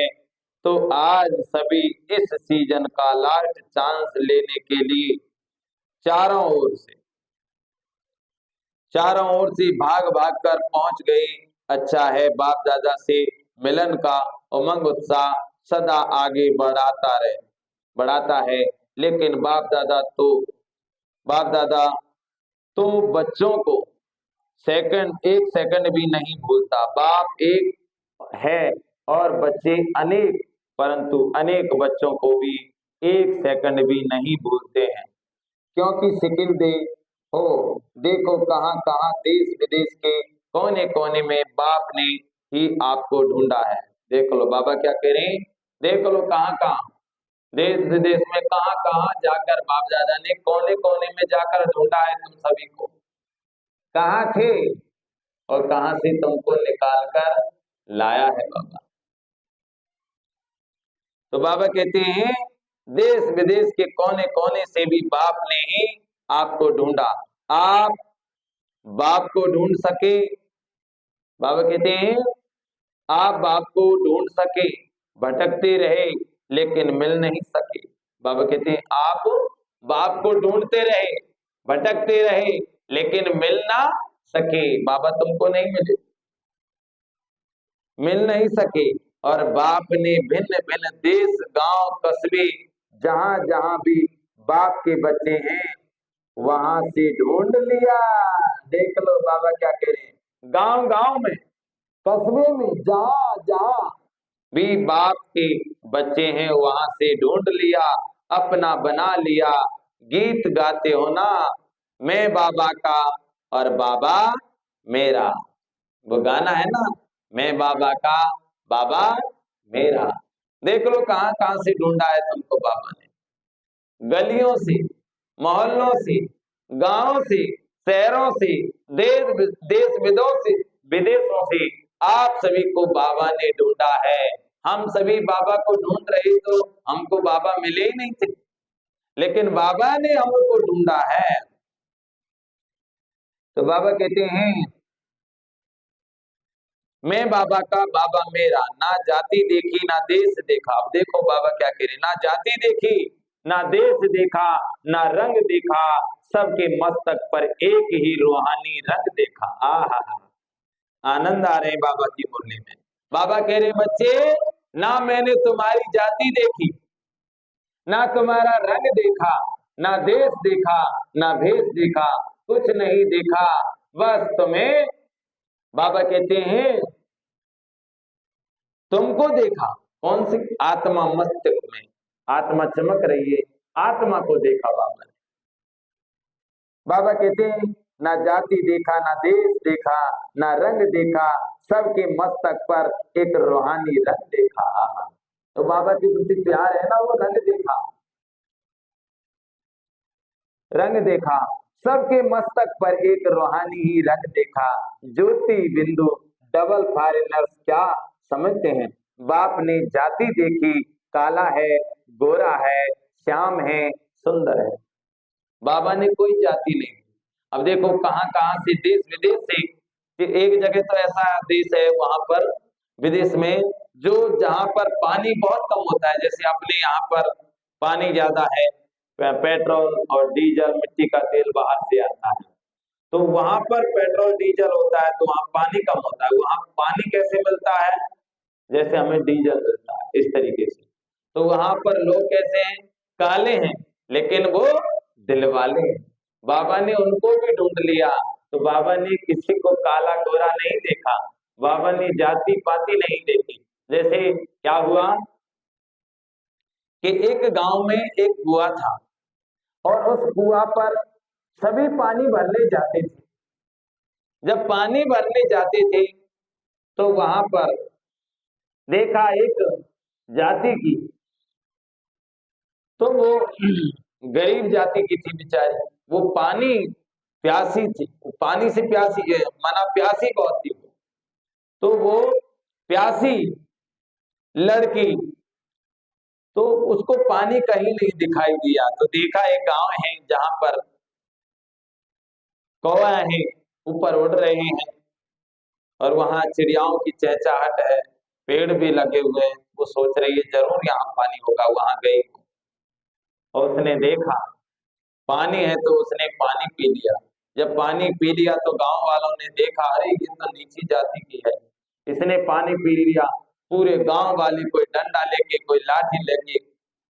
[SPEAKER 1] तो आज सभी इस सीजन का लास्ट चांस लेने के लिए चारों ओर से भाग भाग कर पहुंच गए। अच्छा है, बाप दादा से मिलन का उमंग उत्साह सदा आगे बढ़ाता है। लेकिन बाप दादा तो बच्चों को एक सेकंड भी नहीं भूलता। बाप एक है और बच्चे अनेक, परंतु अनेक बच्चों को भी एक सेकंड भी नहीं भूलते हैं। क्योंकि सिकिंदे हो, देखो कहाँ कहाँ देश विदेश के कोने कोने में बाप ने ही आपको ढूंढा है। देख लो बाबा क्या कह रहे हैं, देख लो कहाँ कहाँ देश विदेश में कहाँ कहाँ जाकर बाप दादा ने कोने कोने में जाकर ढूंढा है तुम सभी को। कहाँ थे और कहाँ से तुमको निकाल कर लाया है बाबा। तो बाबा कहते हैं देश विदेश के कोने कोने से भी बाप ने ही आपको ढूंढा। आप बाप को ढूंढ सके, बाबा कहते हैं आप बाप को ढूंढ सके, भटकते रहे लेकिन मिल नहीं सके। बाबा कहते हैं आप बाप को ढूंढते रहे, भटकते रहे लेकिन मिल ना सके। बाबा तुमको नहीं मिल नहीं सके। और बाप ने भिन्न भिन्न देश गांव कस्बे जहां जहां भी बाप के बच्चे हैं वहां से ढूंढ लिया। देख लो बाबा क्या कह रहे हैं, गांव गांव में कस्बे में जहां जहां भी बाप के बच्चे हैं वहां से ढूंढ लिया, अपना बना लिया। गीत गाते हो ना, मैं बाबा का और बाबा मेरा, वो गाना है ना, मैं बाबा का बाबा मेरा। देख लो कहां कहां से ढूंढा है तुमको बाबा ने, गलियों से, मोहल्लों से, गांवों से, शहरों से, देश विदेशों से आप सभी को बाबा ने ढूंढा है। हम सभी बाबा को ढूंढ रहे तो हमको बाबा मिले ही नहीं थे, लेकिन बाबा ने हमको ढूंढा है। तो बाबा कहते हैं मैं बाबा का बाबा मेरा, ना जाति देखी ना देश देखा। अब देखो बाबा क्या कह रहे, ना जाति देखी ना देश देखा ना रंग देखा, सबके मस्तक पर एक ही रूहानी रंग देखा। आहा, आनंद आ रहे हैं बाबा की मुरली में। बाबा कह रहे बच्चे, ना मैंने तुम्हारी जाति देखी, ना तुम्हारा रंग देखा, ना देश देखा, ना भेष देखा, कुछ नहीं देखा। बस तुम्हें, बाबा कहते हैं तुमको देखा। कौन सी आत्मा, मस्तिष्क में आत्मा चमक रही है, आत्मा को देखा बाबा ने। बाबा कहते हैं ना जाति देखा ना देश देखा ना रंग देखा, सबके मस्तक पर एक रूहानी रंग देखा। तो बाबा के प्रति प्यार है ना, वो रंग देखा, रंग देखा, सबके मस्तक पर एक रूहानी ही रंग देखा। ज्योति बिंदु डबल फॉरेनर्स क्या समझते हैं, बाप ने जाति देखी, काला है, गोरा है, श्याम है, सुंदर है। बाबा ने कोई जाति नहीं। अब देखो कहां कहां से देश विदेश से, एक जगह तो ऐसा देश है वहां पर विदेश में जो जहां पर पानी बहुत कम होता है, जैसे अपने यहाँ पर पानी ज्यादा है, पेट्रोल और डीजल मिट्टी का तेल बाहर से आता है, तो वहां पर पेट्रोल डीजल होता है तो वहां पानी कम होता है। वहां पानी कैसे मिलता है, जैसे हमें डीजल मिलता है इस तरीके से। तो वहां पर लोग कैसे हैं, काले हैं लेकिन वो दिल वाले हैं। बाबा ने उनको भी ढूंढ लिया। तो बाबा ने किसी को काला गोरा नहीं देखा, बाबा ने जाति पाति नहीं देखी। जैसे क्या हुआ कि एक गांव में एक कुआं था और उस कुआं पर सभी पानी भरने जाते थे। जब पानी भरने जाते थे तो वहां पर देखा एक जाति की, तो वो गरीब जाति की थी बेचारी, वो पानी प्यासी थी, पानी से प्यासी है, माना प्यासी बहुत थी। तो वो प्यासी लड़की तो उसको पानी कहीं नहीं दिखाई दिया। तो देखा एक गांव है जहां पर कौवा है, ऊपर उड़ रहे हैं और वहां चिड़ियाओं की चहचहाट है, पेड़ भी लगे हुए हैं। वो सोच रही है जरूर यहाँ पानी होगा, वहां गई और उसने देखा पानी है तो उसने पानी पी लिया। जब पानी पी लिया तो गांव वालों ने देखा, अरे ये तो नीची जाति की है, इसने पानी पी लिया। पूरे गांव वाले कोई डंडा लेके, कोई लाठी लेके,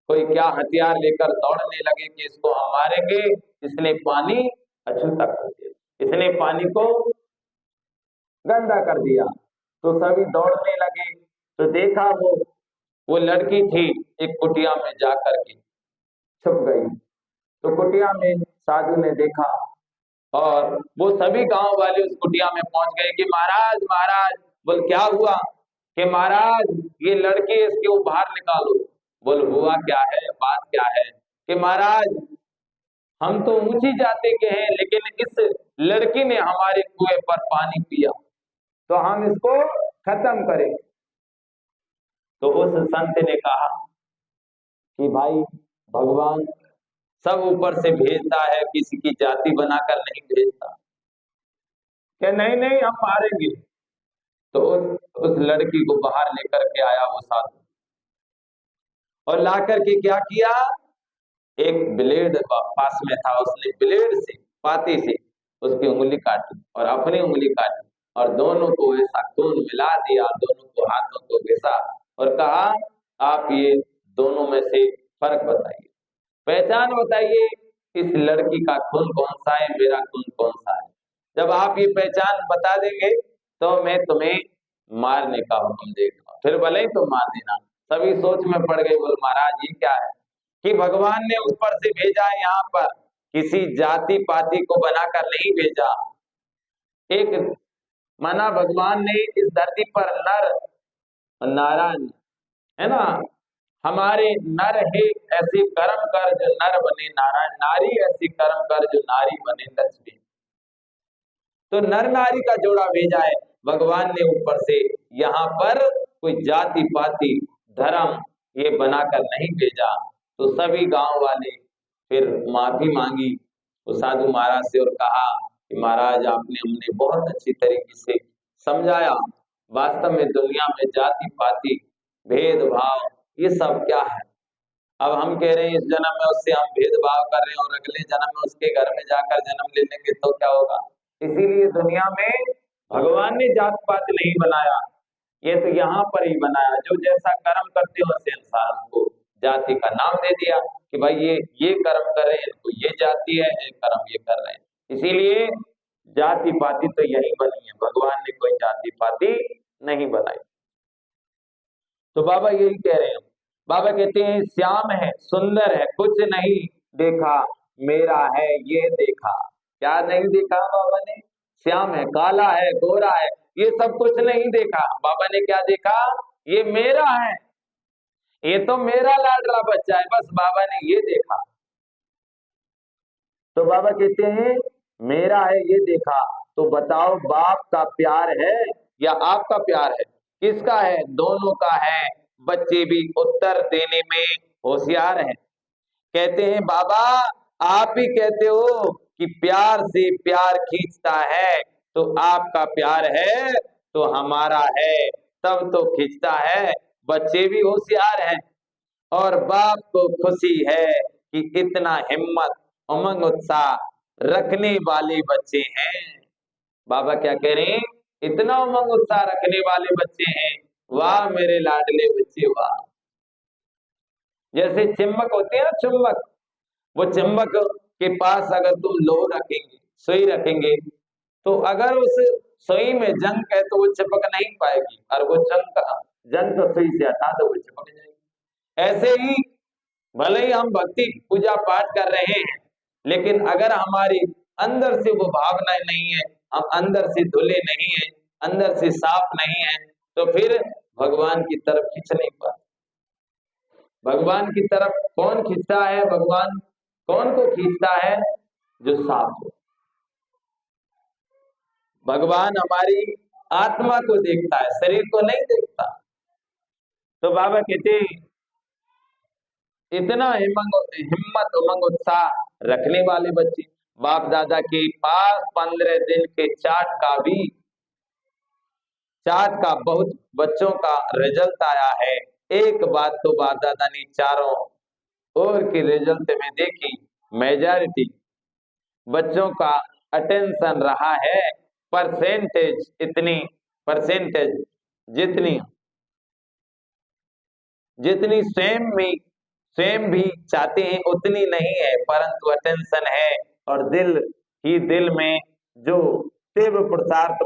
[SPEAKER 1] कोई क्या हथियार लेकर दौड़ने लगे कि इसको हम मारेंगे, इसने पानी अछूता कर दिया, इसने पानी को गंदा कर दिया। तो सभी दौड़ने लगे। तो देखा वो लड़की थी एक कुटिया में जाकर के छुप गई। तो कुटिया में साधु ने देखा और वो सभी गांव वाले उस कुटिया में पहुंच गए कि महाराज महाराज। बोल क्या हुआ? कि महाराज ये लड़की है, इसके वो बाहर निकालो। बोल हुआ क्या है, बात क्या है? कि महाराज हम तो ऊंची जाति के हैं, लेकिन इस लड़की ने हमारे कुएं पर पानी पिया, तो हम इसको खत्म करें। तो उस संत ने कहा कि भाई भगवान सब ऊपर से भेजता है, किसी की जाति बनाकर नहीं भेजता। कि नहीं नहीं हम मारेंगे। तो उस लड़की को बाहर लेकर के आया वो साधु और ला करके क्या किया, एक ब्लेड पास में था, उसने ब्लेड से पाती से उसकी उंगली काटी और अपनी उंगली काटी और दोनों को ऐसा खून मिला दिया, दोनों को हाथों को घिसा और कहा आप ये दोनों में से फर्क बताइए, पहचान बताइए, इस लड़की का खून कौन सा है, मेरा खून कौन सा है। जब आप ये पहचान बता देंगे तो मैं तुम्हें मारने का हुक्म देगा, फिर भले ही तुम मार देना। सभी सोच में पड़ गए। बोल महाराज ये क्या है कि भगवान ने ऊपर से भेजा है, यहाँ पर किसी जाति पाति को बनाकर नहीं भेजा। एक माना भगवान ने इस धरती पर नर नारायण है ना, हमारे नर है ऐसे कर्म कर जो नर बने नारायण, नारी ऐसे कर्म कर जो नारी बने लक्ष्मी। तो नर नारी का जोड़ा भेजा है भगवान ने ऊपर से, यहाँ पर कोई जाति पाति धर्म ये बनाकर नहीं भेजा। तो सभी गांव वाले फिर माफी मांगी उस साधु महाराज से और कहा कि महाराज आपने हमने बहुत अच्छी तरीके से समझाया, वास्तव में दुनिया में जाति पाति भेदभाव ये सब क्या है। अब हम कह रहे हैं इस जन्म में उससे हम भेदभाव कर रहे हैं और अगले जन्म में उसके घर में जाकर जन्म ले लेंगे तो क्या होगा। इसीलिए दुनिया में भगवान ने जात पात नहीं बनाया, ये तो यहाँ पर ही बनाया, जो जैसा कर्म करते हो वैसे इंसान को जाति का नाम दे दिया कि भाई ये कर्म कर रहे हैं, इनको ये जाति है, ये कर्म ये कर रहे हैं। इसीलिए जाति पाति तो यही बनी है, भगवान ने कोई जाति पाति नहीं बनाई। तो बाबा यही कह रहे हैं। बाबा कहते हैं श्याम है सुंदर है कुछ नहीं देखा, मेरा है ये देखा। क्या नहीं देखा बाबा ने? श्याम है, काला है, गोरा है, ये सब कुछ नहीं देखा। बाबा ने क्या देखा? ये मेरा है, ये तो मेरा लाडला बच्चा है, बस बाबा ने ये देखा। तो बाबा कहते हैं मेरा है ये देखा। तो बताओ बाप का प्यार है या आपका प्यार है, किसका है? दोनों का है। बच्चे भी उत्तर देने में होशियार है। कहते हैं बाबा आप ही कहते हो कि प्यार से प्यार खींचता है, तो आपका प्यार है तो हमारा है, तब तो खींचता है। बच्चे भी होशियार हैं और बाप को खुशी है कि इतना हिम्मत उमंग उत्साह रखने वाले बच्चे हैं। बाबा क्या कह रहे हैं? इतना उमंग उत्साह रखने वाले बच्चे हैं, वाह मेरे लाडले बच्चे वाह। जैसे चुम्बक होते हैं ना, चुम्बक, वो चुम्बक के पास अगर तुम लोह रखेंगे, सुई रखेंगे, तो अगर उस सुई में जंग है तो वो चिपक नहीं पाएगी, और वो जंग तो सुई से हटा दो वो चिपक जाएगी। ऐसे ही भले ही हम भक्ति पूजा पाठ कर रहे हैं, लेकिन अगर हमारी अंदर से वो भावनाएं नहीं है, हम अंदर से धुले नहीं है, अंदर से साफ नहीं है, तो फिर भगवान की तरफ खींच नहीं पाते। भगवान की तरफ कौन खींचता है? भगवान कौन को खींचता है? जो साफ हो। भगवान हमारी आत्मा को देखता है, शरीर को नहीं देखता। तो बाबा कहते इतना हिम्मत उमंग उत्साह रखने वाले बच्चे। बाप दादा के पास 15 दिन के चार्ट का बहुत बच्चों का रिजल्ट आया है। एक बात तो बाप दादा ने चारों ओर के रिजल्ट में देखी, मेजॉरिटी बच्चों का अटेंशन रहा है। परसेंटेज जितनी जितनी स्वयं भी चाहते हैं उतनी नहीं है, परंतु अटेंशन है। और दिल में जो तीव्र पुरुषार्थी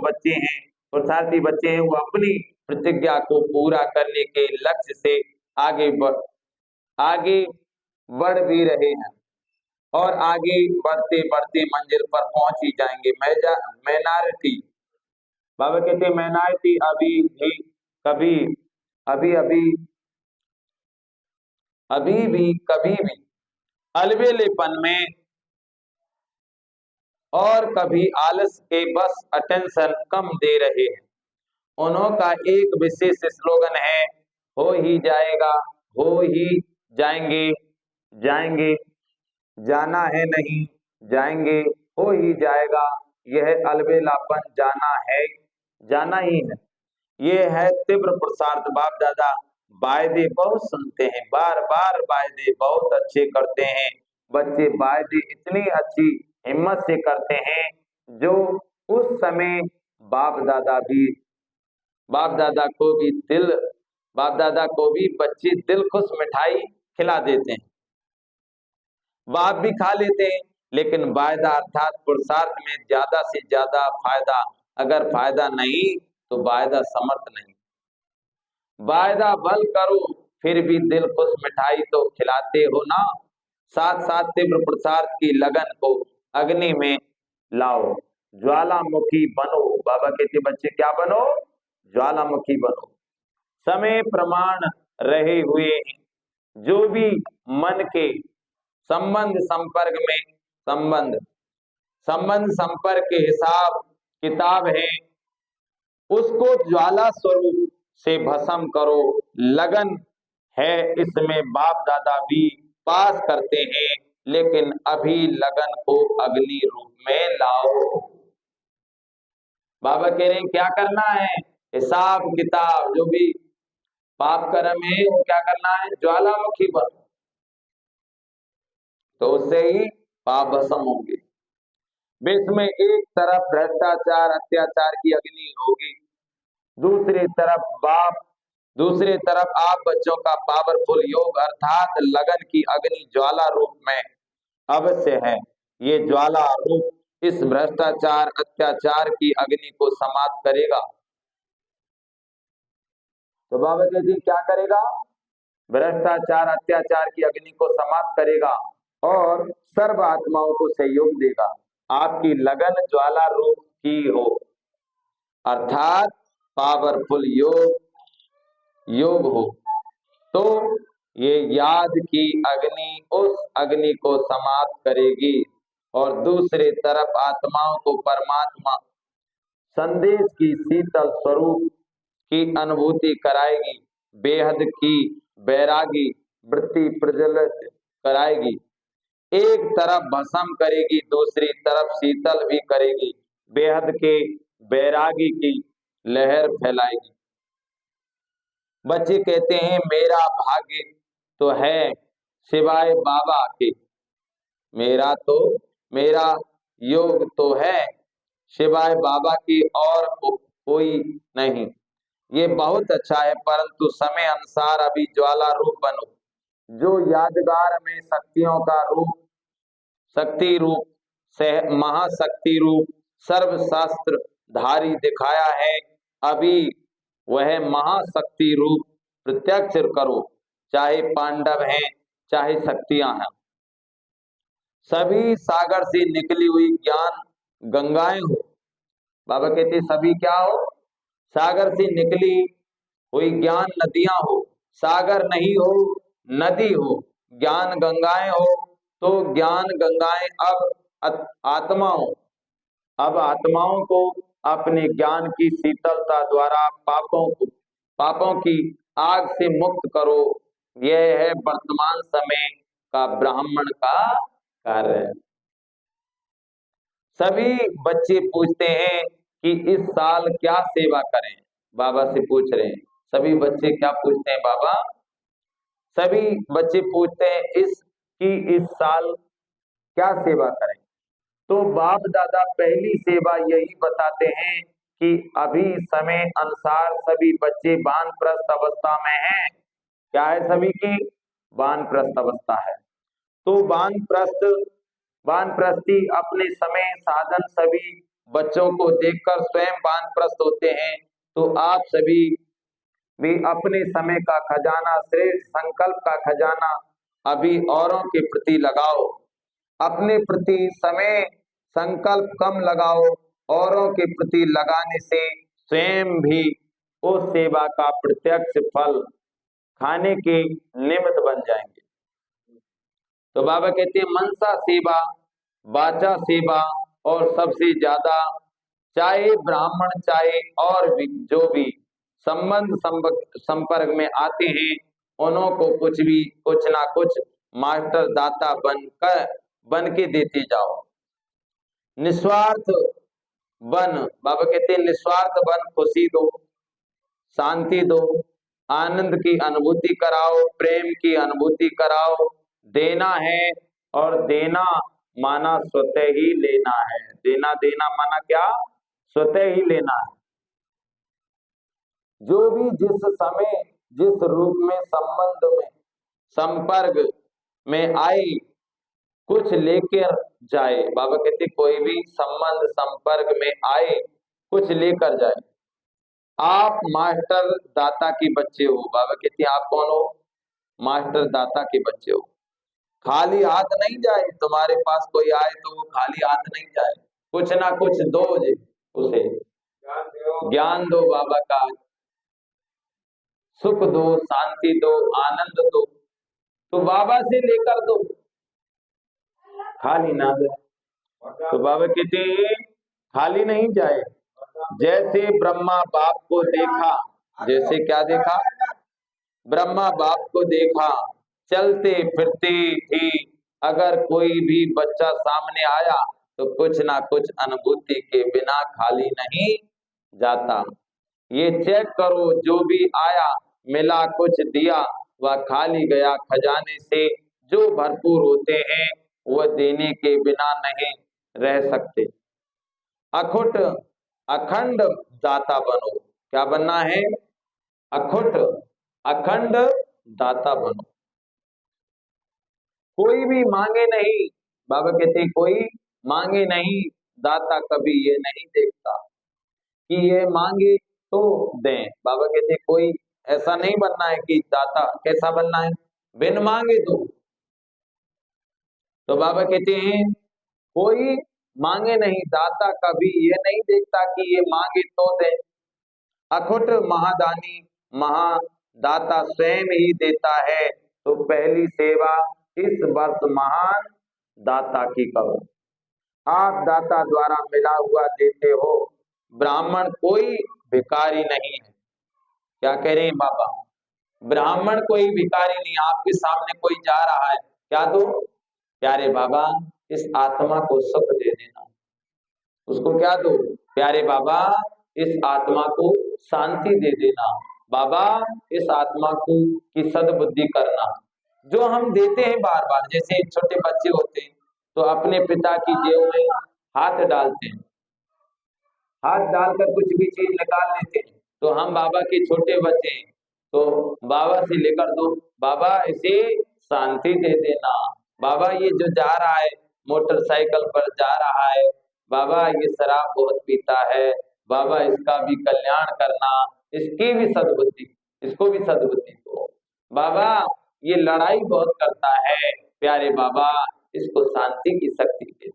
[SPEAKER 1] बच्चे हैं वो अपनी प्रतिज्ञा को पूरा करने के लक्ष्य से आगे बढ़ भी रहे हैं और आगे बढ़ते बढ़ते मंजिल पर पहुंच ही जाएंगे। माइनॉरिटी, बाबा कहते माइनॉरिटी कभी कभी भी अलबेलेपन में और कभी आलस के बस अटेंशन कम दे रहे हैं। उन्होंने एक विशेष स्लोगन है, हो ही जाएगा, हो ही जाएंगे, जाना है नहीं जाएंगे, हो ही जाएगा। यह अलबेलापन जाना ही है। ये है तीव्र पुरुषार्थ। बाप दादा वायदे बहुत सुनते हैं, बार बार वायदे बहुत अच्छे करते हैं। बच्चे वायदे इतनी अच्छी हिम्मत से करते हैं जो उस समय बाप दादा को भी बच्चे दिल खुश मिठाई खिला देते हैं, बाप भी खा लेते हैं। लेकिन वायदा अर्थात पुरुषार्थ में ज्यादा से ज्यादा फायदा, अगर फायदा नहीं तो वायदा समर्थ नहीं। वायदा बल करो फिर भी दिल खुश मिठाई तो खिलाते हो ना। साथ साथ तीव्र पुरुषार्थ की लगन को अग्नि में लाओ, ज्वालामुखी बनो। बाबा कहते बच्चे क्या बनो? ज्वालामुखी बनो। समय प्रमाण रहे हुए जो भी मन के संबंध संपर्क के हिसाब किताब है उसको ज्वाला स्वरूप से भस्म करो। लगन है इसमें बाप दादा भी पास करते हैं, लेकिन अभी लगन को अग्नि रूप में लाओ। बाबा कह रहे हैं क्या करना है? हिसाब किताब जो भी पाप कर्म है वो क्या करना है? ज्वालामुखी बनो, तो उससे ही पाप भस्म होंगे। विश्व में एक तरफ भ्रष्टाचार अत्याचार की अग्नि होगी, दूसरी तरफ आप बच्चों का पावरफुल योग अर्थात लगन की अग्नि ज्वाला रूप में अवश्य है। ये ज्वाला रूप इस भ्रष्टाचार अत्याचार की अग्नि को समाप्त करेगा। तो बाबा कहते क्या करेगा? भ्रष्टाचार अत्याचार की अग्नि को समाप्त करेगा और सर्व आत्माओं को सहयोग देगा। आपकी लगन ज्वाला रूप की हो, अर्थात पावरफुल योग हो, तो ये याद की अग्नि उस अग्नि को समाप्त करेगी और दूसरे तरफ आत्माओं को परमात्मा संदेश की शीतल स्वरूप की अनुभूति कराएगी, बेहद की बैरागी वृत्ति प्रज्वलित कराएगी। एक तरफ भस्म करेगी, दूसरी तरफ शीतल भी करेगी, बेहद के बैरागी की लहर फैलाएगी। बच्चे कहते हैं मेरा भाग्य तो है सिवाय बाबा के, मेरा योग तो है सिवाय बाबा की और कोई नहीं। ये बहुत अच्छा है, परंतु समय अनुसार अभी ज्वाला रूप बनो। जो यादगार में शक्तियों का शक्ति रूप से महाशक्ति रूप सर्वशास्त्र धारी दिखाया है, अभी वह महाशक्ति रूप प्रत्यक्ष करो। चाहे पांडव हैं चाहे शक्तियां हैं, सभी सागर से निकली हुई ज्ञान गंगाएं हो। बाबा कहते सभी क्या हो? सागर से निकली हुई ज्ञान नदियां हो। सागर नहीं हो, नदी हो, ज्ञान गंगाएं हो, तो ज्ञान गंगाएं अब आत्माओं को अपने ज्ञान की शीतलता द्वारा पापों की आग से मुक्त करो। यह है वर्तमान समय का ब्राह्मण का कार्य। सभी बच्चे पूछते हैं कि इस साल क्या सेवा करें, बाबा से पूछ रहे हैं। सभी बच्चे क्या पूछते हैं बाबा? सभी बच्चे पूछते हैं इस साल क्या सेवा करें। तो बाप दादा पहली सेवा यही बताते हैं कि अभी समय अनुसार सभी बच्चे वानप्रस्थ अवस्था में हैं। क्या है सभी की? वानप्रस्थ अवस्था है। तो वानप्रस्थी अपने समय साधन सभी बच्चों को देखकर स्वयं वानप्रस्थ होते हैं। तो आप सभी भी अपने समय का खजाना, श्रेष्ठ संकल्प का खजाना अभी औरों के प्रति लगाओ। अपने प्रति समय संकल्प कम लगाओ, औरों के प्रति लगाने से स्वयं भी उस सेवा का प्रत्यक्ष फल खाने के निमित्त बन जाएंगे। तो बाबा कहते हैं मनसा सेवा, वाचा सेवा और सबसे ज्यादा चाहे ब्राह्मण चाहे और भी जो भी संबंध संपर्क में आते हैं उन्हों को कुछ ना कुछ मास्टर दाता बन के देते जाओ। निस्वार्थ बन, बाबा कहते हैं निस्वार्थ बन, खुशी दो, शांति दो, आनंद की अनुभूति कराओ, प्रेम की अनुभूति कराओ। देना है और देना माना स्वतः ही लेना है। देना देना माना क्या? स्वतः ही लेना है। जो भी जिस समय जिस रूप में संबंध में संपर्क में आए कुछ लेकर जाए। बाबा कहते कोई भी संबंध संपर्क में आए कुछ लेकर जाए। आप मास्टर दाता के बच्चे हो। बाबा कहते हैं आप कौन हो? मास्टर दाता के बच्चे हो। खाली हाथ नहीं जाए, तुम्हारे पास कोई आए तो वो खाली हाथ नहीं जाए, कुछ ना कुछ दो उसे, ज्ञान दो, बाबा का सुख दो, शांति दो, आनंद दो। तो बाबा से लेकर दो, खाली ना जाए। तो बाबा कहते हैं खाली नहीं जाए। जैसे ब्रह्मा बाप को देखा, जैसे क्या देखा? ब्रह्मा बाप को देखा, चलते फिरते ही अगर कोई भी बच्चा सामने आया तो कुछ ना कुछ अनुभूति के बिना खाली नहीं जाता। ये चेक करो, जो भी आया मिला कुछ दिया वह खाली गया। खजाने से जो भरपूर होते हैं वह देने के बिना नहीं रह सकते। अखुट अखंड दाता बनो। क्या बनना है? अखुट अखंड दाता बनो। कोई भी मांगे नहीं, बाबा कहते कोई मांगे नहीं, दाता कभी ये नहीं देखता कि ये मांगे तो दें। बाबा कहते कोई ऐसा नहीं बनना है कि दाता कैसा बनना है? बिन मांगे दो। तो बाबा कहते हैं कोई मांगे नहीं, दाता कभी ये नहीं देखता कि ये मांगे तो दे। अखुट महादानी महादाता स्वयं ही देता है। तो पहली सेवा इस वर्ष महान दाता की करो। आप दाता द्वारा मिला हुआ देते हो। ब्राह्मण कोई भिखारी नहीं है। क्या कह रहे हैं बाबा? ब्राह्मण कोई भिखारी नहीं। आपके सामने कोई जा रहा है, क्या दो? प्यारे बाबा इस आत्मा को सुख दे देना। उसको क्या दो? प्यारे बाबा इस आत्मा को शांति दे देना। बाबा इस आत्मा को की सद्बुद्धि करना। जो हम देते हैं बार बार, जैसे छोटे बच्चे होते हैं तो अपने पिता की जेब में हाथ डालते हैं, हाथ डालकर कुछ भी चीज निकाल लेते हैं। तो हम बाबा के छोटे बच्चे हैं तो बाबा से लेकर दो, बाबा इसे शांति दे देना। बाबा ये जो जा रहा है मोटरसाइकिल पर जा रहा है, बाबा ये शराब बहुत पीता है, बाबा इसका भी कल्याण करना, इसकी भी सद्बुद्धि, इसको भी सद्बुद्धि दो। बाबा ये लड़ाई बहुत करता है, प्यारे बाबा इसको शांति की शक्ति दे।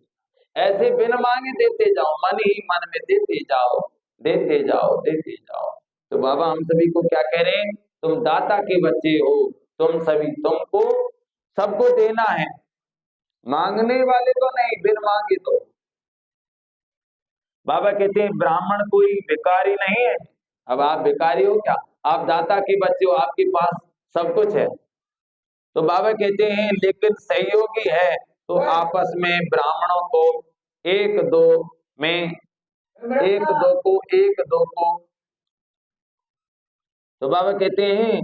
[SPEAKER 1] ऐसे बिन मांगे देते जाओ, मन ही मन में देते जाओ, देते जाओ, देते जाओ। तो बाबा हम सभी को क्या कह रहे हैं? तुम दाता के बच्चे हो, तुम सभी तुमको सबको देना है, मांगने वाले को नहीं, बिन मांगे तो। बाबा कहते हैं ब्राह्मण कोई भिखारी नहीं है। अब आप भिखारी हो क्या? आप दाता के बच्चे हो, आपके पास सब कुछ है। तो बाबा कहते हैं लेकिन सहयोगी है तो आपस में ब्राह्मणों को एक दो में एक दो को तो बाबा कहते हैं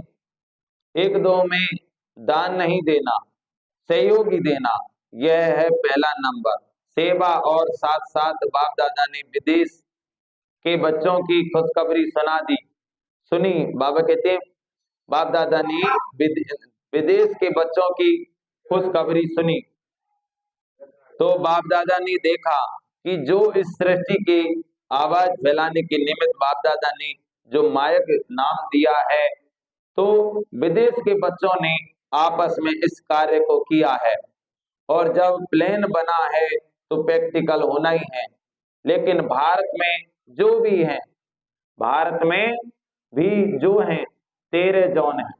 [SPEAKER 1] एक दो में दान नहीं देना, सहयोगी देना, यह है पहला नंबर। सेवा और साथ साथ बाप दादा ने विदेश के बच्चों की खुशखबरी सुना दी। सुनी, बाबा कहते हैं बाप दादा ने विदेश के बच्चों की खुशखबरी सुनी तो बाप दादा ने देखा कि जो इस सृष्टि की आवाज फैलाने के निमित्त बाप दादा ने जो मायक नाम दिया है, तो विदेश के बच्चों ने आपस में इस कार्य को किया है। और जब प्लेन बना है तो प्रैक्टिकल होना ही है। लेकिन भारत में जो भी है, भारत में भी जो है 13 जोन है।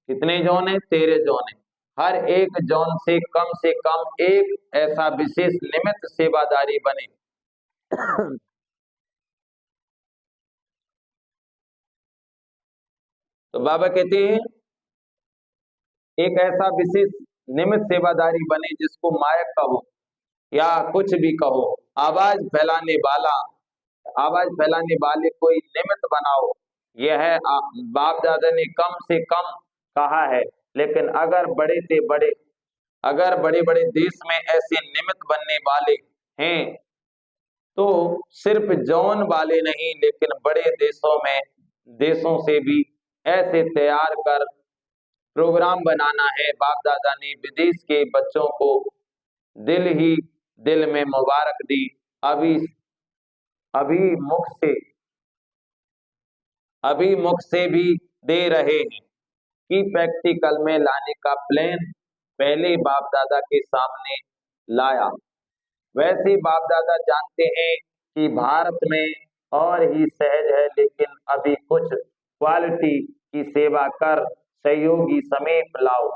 [SPEAKER 1] कितने जोन है? 13 जोन है। हर एक जोन से कम एक ऐसा विशेष निमित्त सेवादारी बने। तो बाबा कहते हैं एक ऐसा विशेष निमित्त सेवादारी बने जिसको मायक कहो या कुछ भी कहो, आवाज फैलाने वाला, आवाज फैलाने वाले कोई निमित्त बनाओ। यह है बाप दादा ने कम से कम कहा है। लेकिन अगर बड़े बड़े देश में ऐसे निमित्त बनने वाले हैं तो सिर्फ जौन वाले नहीं, लेकिन बड़े देशों से भी ऐसे तैयार कर प्रोग्राम बनाना है। बाप दादा ने विदेश के बच्चों को दिल ही दिल में मुबारक दी। अभी अभी मुख से अभी मुख से भी दे रहे हैं कि प्रैक्टिकल में लाने का प्लान पहले बाप दादा के सामने लाया। वैसे बाप दादा जानते हैं कि भारत में और ही सहज है, लेकिन अभी कुछ क्वालिटी की सेवा कर सहयोगी समीप लाओ।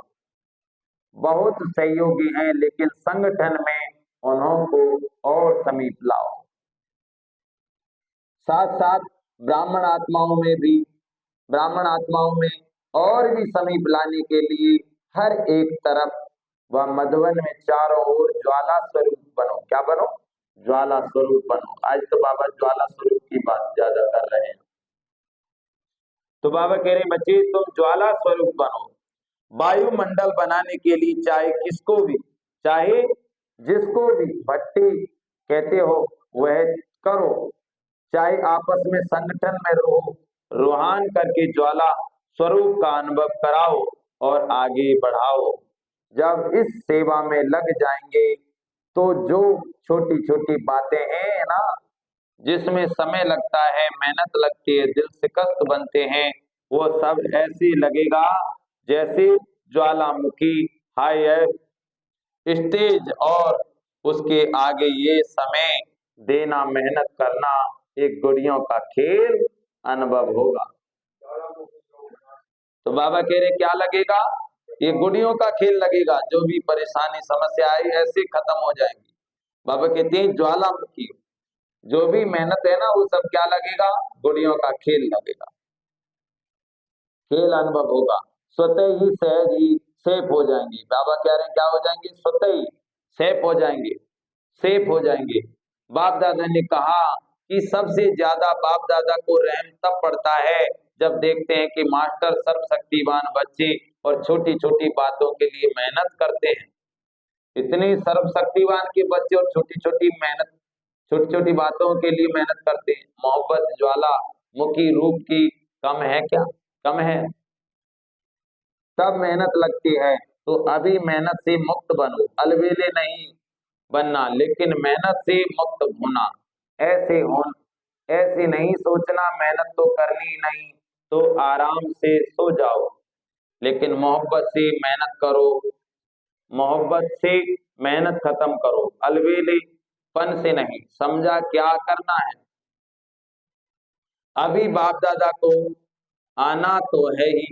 [SPEAKER 1] बहुत सहयोगी हैं लेकिन संगठन में उन्हों को और समीप लाओ। साथ साथ ब्राह्मण आत्माओं में और भी समीप लाने के लिए हर एक तरफ व मधुबन में चारों ओर ज्वाला स्वरूप बनो। क्या बनो? ज्वाला स्वरूप बनो। आज तो बाबा ज्वाला स्वरूप की बात ज्यादा कर रहे हैं। तो बाबा कह रहे हैं बच्चे तुम ज्वाला स्वरूप बनो। वायुमंडल बनाने के लिए चाहे जिसको भी भट्टी कहते हो वह करो, चाहे आपस में संगठन में रूहान करके ज्वाला स्वरूप का अनुभव कराओ और आगे बढ़ाओ। जब इस सेवा में लग जाएंगे तो जो छोटी छोटी बातें हैं ना, जिसमें समय लगता है, मेहनत लगती है, दिल शिकस्त बनते हैं, वो सब ऐसे लगेगा जैसे ज्वालामुखी हाई स्टेज और उसके आगे ये समय देना, मेहनत करना एक गुड़ियों का खेल अनुभव होगा। तो बाबा कह रहे क्या लगेगा? ये गुड़ियों का खेल लगेगा। जो भी परेशानी समस्या आई ऐसे खत्म हो जाएंगी। बाबा कहते हैं ज्वालामुखी, जो भी मेहनत है ना वो सब क्या लगेगा? गुड़ियों का खेल लगेगा, खेल अनुभव होगा। स्वतः ही सहज ही सेफ हो जाएंगे। बाबा कह रहे हैं क्या हो जाएंगे? स्वतः ही सेफ हो जाएंगे, सेफ हो जाएंगे। बाप दादा ने कहा कि सबसे ज्यादा बाप दादा को रहम तब पड़ता है जब देखते हैं कि मास्टर सर्वशक्तिवान बच्चे और छोटी छोटी बातों के लिए मेहनत करते हैं। इतने सर्वशक्तिवान के बच्चे और छोटी छोटी बातों के लिए मेहनत करते हैं। मोहब्बत ज्वाला मुखी रूप की कम है क्या? कम है। तब मेहनत लगती है। तो अभी मेहनत से मुक्त बनो, अलबेले नहीं बनना, लेकिन मेहनत से मुक्त होना। ऐसे नहीं सोचना मेहनत तो करनी ही नहीं तो आराम से सो जाओ, लेकिन मोहब्बत से मेहनत करो, मोहब्बत से मेहनत खत्म करो, अलबेलेपन से नहीं। समझा क्या करना है? अभी बाप दादा को आना तो है ही।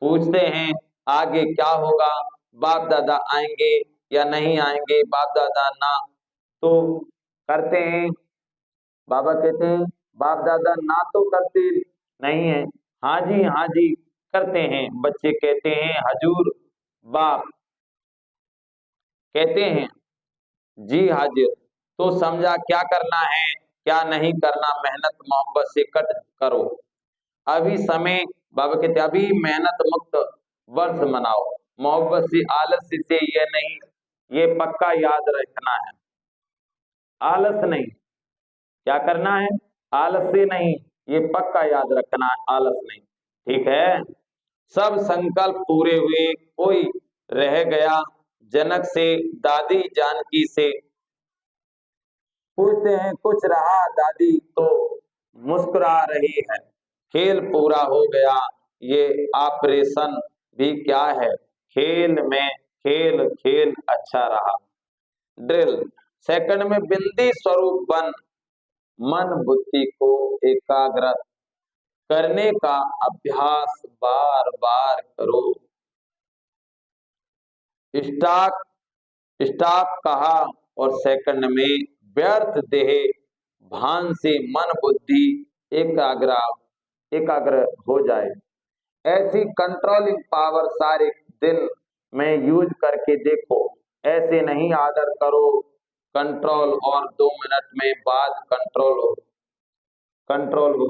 [SPEAKER 1] पूछते हैं आगे क्या होगा? बाप दादा आएंगे या नहीं आएंगे? बाप दादा ना तो करते हैं। बाबा कहते हैं बाप दादा ना तो करते नहीं है, हाँ जी करते हैं। बच्चे कहते हैं हजूर बाप कहते हैं जी हाजिर। तो समझा क्या करना है क्या नहीं करना, मेहनत मोहब्बत से कट करो। अभी समय, बाबा कहते अभी मेहनत मुक्त वर्ष मनाओ, मोहब्बत से आलस्य से ये नहीं, ये पक्का याद रखना है। आलस नहीं, क्या करना है, आलस से नहीं, ये पक्का याद रखना है, आलस नहीं। ठीक है, सब संकल्प पूरे हुए, कोई रह गया जनक से दादी जानकी से पूछते हैं कुछ रहा दादी तो मुस्कुरा रही है, खेल पूरा हो गया, ये ऑपरेशन भी क्या है, खेल में खेल खेल अच्छा रहा। ड्रिल सेकंड में बिंदी स्वरूप बन, मन बुद्धि को एकाग्र करने का अभ्यास बार बार करो। स्टॉप स्टॉप कहा और सेकंड में व्यर्थ देह भान से मन बुद्धि एकाग्र एकाग्र हो जाए। ऐसी कंट्रोलिंग पावर सारे दिन में यूज करके देखो। ऐसे नहीं आदर करो कंट्रोल और 2 मिनट में बाद कंट्रोल हो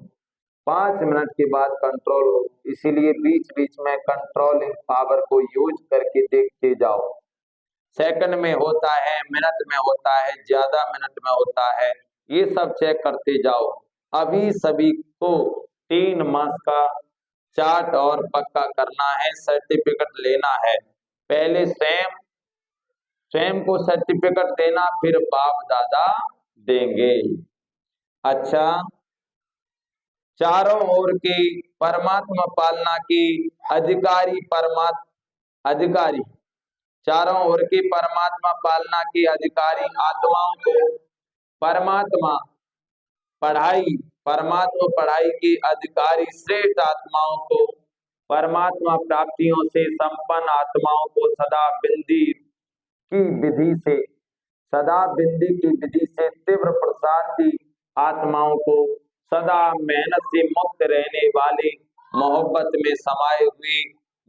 [SPEAKER 1] 5 मिनट के बाद कंट्रोल हो। इसीलिए बीच बीच में कंट्रोलिंग पावर को यूज करके देखते जाओ। सेकंड में होता है, मिनट में होता है, ज्यादा मिनट में होता है, ये सब चेक करते जाओ। अभी सभी को 3 मास का चार्ट और पक्का करना है, सर्टिफिकेट लेना है। पहले स्वयं स्वयं को सर्टिफिकेट देना, फिर बाप दादा देंगे। अच्छा, चारों ओर की परमात्मा पालना की अधिकारी चारों ओर की परमात्मा पालना की अधिकारी आत्माओं को परमात्मा परमात्मा पढ़ाई की अधिकारी श्रेष्ठ आत्माओं को परमात्मा प्राप्तियों से संपन्न आत्माओं को सदा बिंदी की विधि से तीव्र प्रसारती आत्माओं को सदा मेहनत से मुक्त रहने वाले मोहब्बत में समाये हुए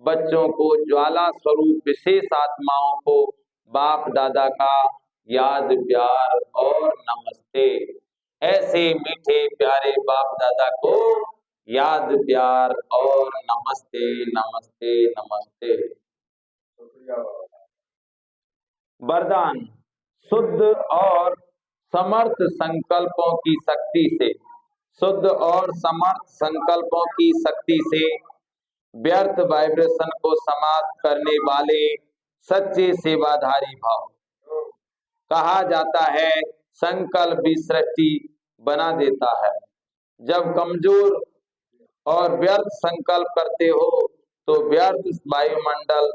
[SPEAKER 1] बच्चों को ज्वाला स्वरूप विशेष आत्माओं को बाप दादा का याद प्यार और नमस्ते। ऐसे मीठे प्यारे बाप दादा को याद प्यार और नमस्ते नमस्ते नमस्ते। वरदान शुद्ध और समर्थ संकल्पों की शक्ति से, शुद्ध और समर्थ संकल्पों की शक्ति से व्यर्थ वाइब्रेशन को समाप्त करने वाले सच्चे सेवाधारी भाव। कहा जाता है संकल्प भी सृष्टि बना देता है। जब कमजोर और व्यर्थ संकल्प करते हो तो व्यर्थ वायुमंडल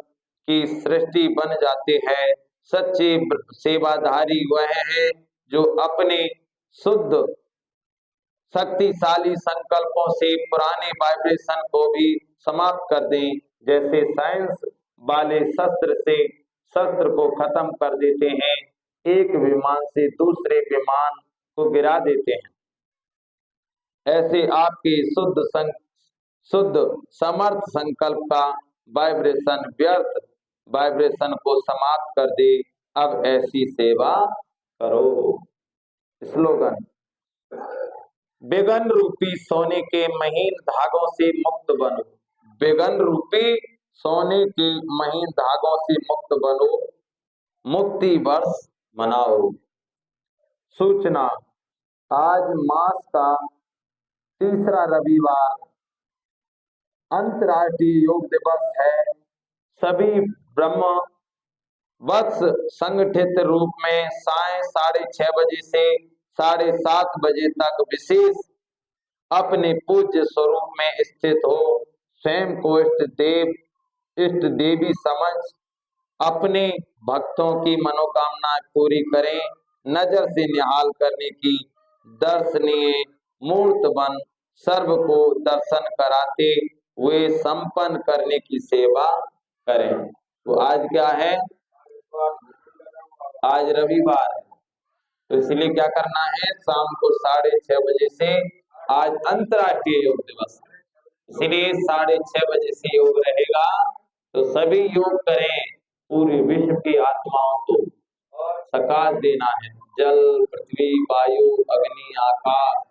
[SPEAKER 1] की सृष्टि बन जाते हैं। सच्चे सेवाधारी वह है जो अपने शुद्ध शक्तिशाली संकल्पों से पुराने वाइब्रेशन को भी समाप्त कर दें। जैसे साइंस वाले शस्त्र को खत्म कर देते हैं, एक विमान से दूसरे विमान को गिरा देते हैं। ऐसे आपके शुद्ध समर्थ संकल्प का वाइब्रेशन व्यर्थ वाइब्रेशन को समाप्त कर दे। अब ऐसी सेवा करो। स्लोगन विघन रूपी सोने के महीन धागों से मुक्त बनो। विघन रूपी सोने के महीन धागों से मुक्त बनो, मुक्ति वर्ष मनाओ। सूचना आज मास का तीसरा रविवार अंतर्राष्ट्रीय योग दिवस है। सभी ब्रह्म वत्स संगठित रूप में साय 6:30 बजे से 7:30 बजे तक विशेष अपने पूज्य स्वरूप में स्थित हो स्वयं को इष्ट देवी समझ अपने भक्तों की मनोकामनाएं पूरी करें। नजर से निहाल करने की दर्शनीय मूर्त बन सर्व को दर्शन कराते हुए संपन्न करने की सेवा करें। तो आज क्या है, आज रविवार है, तो इसलिए क्या करना है, शाम को 6:30 बजे से आज अंतर्राष्ट्रीय योग दिवस है, इसलिए 6:30 बजे से योग रहेगा। तो सभी योग करें, पूरे विश्व की आत्माओं को सकाश देना है। जल, पृथ्वी, वायु, अग्नि, आकाश,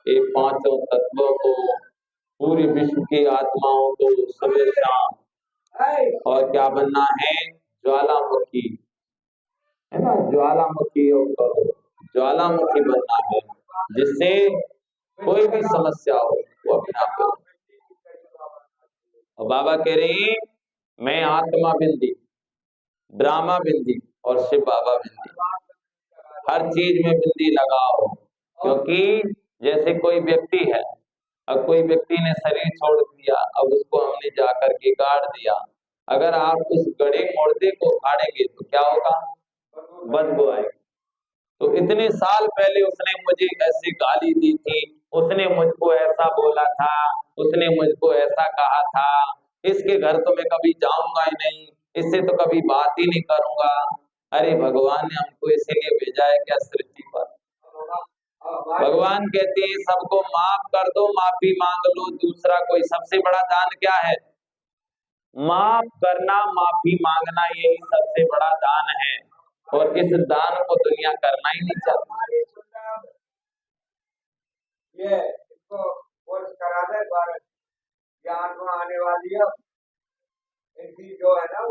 [SPEAKER 1] ये पांचों तत्वों को, पूरे विश्व की आत्माओं को सुबह शाम, और क्या बनना है? ज्वालामुखी, है ना, ज्वालामुखी योग करो, ज्वालामुखी बनना है, जिससे कोई भी समस्या हो वो अपने आप हो। और बाबा कह रहे हैं, मैं आत्मा बिंदी, ड्रामा बिंदी और शिव बाबा बिंदी, हर चीज में बिंदी लगाओ। क्योंकि जैसे कोई व्यक्ति है, अब कोई व्यक्ति ने शरीर छोड़ दिया, अब उसको हमने जाकर के गाड़ दिया, अगर आप उस गड़े मुर्दे को उखाड़ेंगे तो क्या होगा? बदबू आएगी। तो इतने साल पहले उसने मुझे ऐसे गाली दी थी, उसने मुझको ऐसा बोला था, उसने मुझको ऐसा कहा था, इसके घर तो मैं कभी जाऊंगा ही नहीं, इससे तो कभी बात ही नहीं करूंगा। अरे भगवान ने हमको इसीलिए भेजा है क्या सृष्टि पर? भगवान कहते हैं सबको माफ कर दो, माफी मांग लो। दूसरा कोई सबसे बड़ा दान क्या है? माफ करना, माफी मांगना, यही सबसे बड़ा दान है। और इस दान को दुनिया करना ही नहीं चाहती। ये इसको कोर्स करा दे, भारत, ये आत्मा आने वाली है, इनकी जो है ना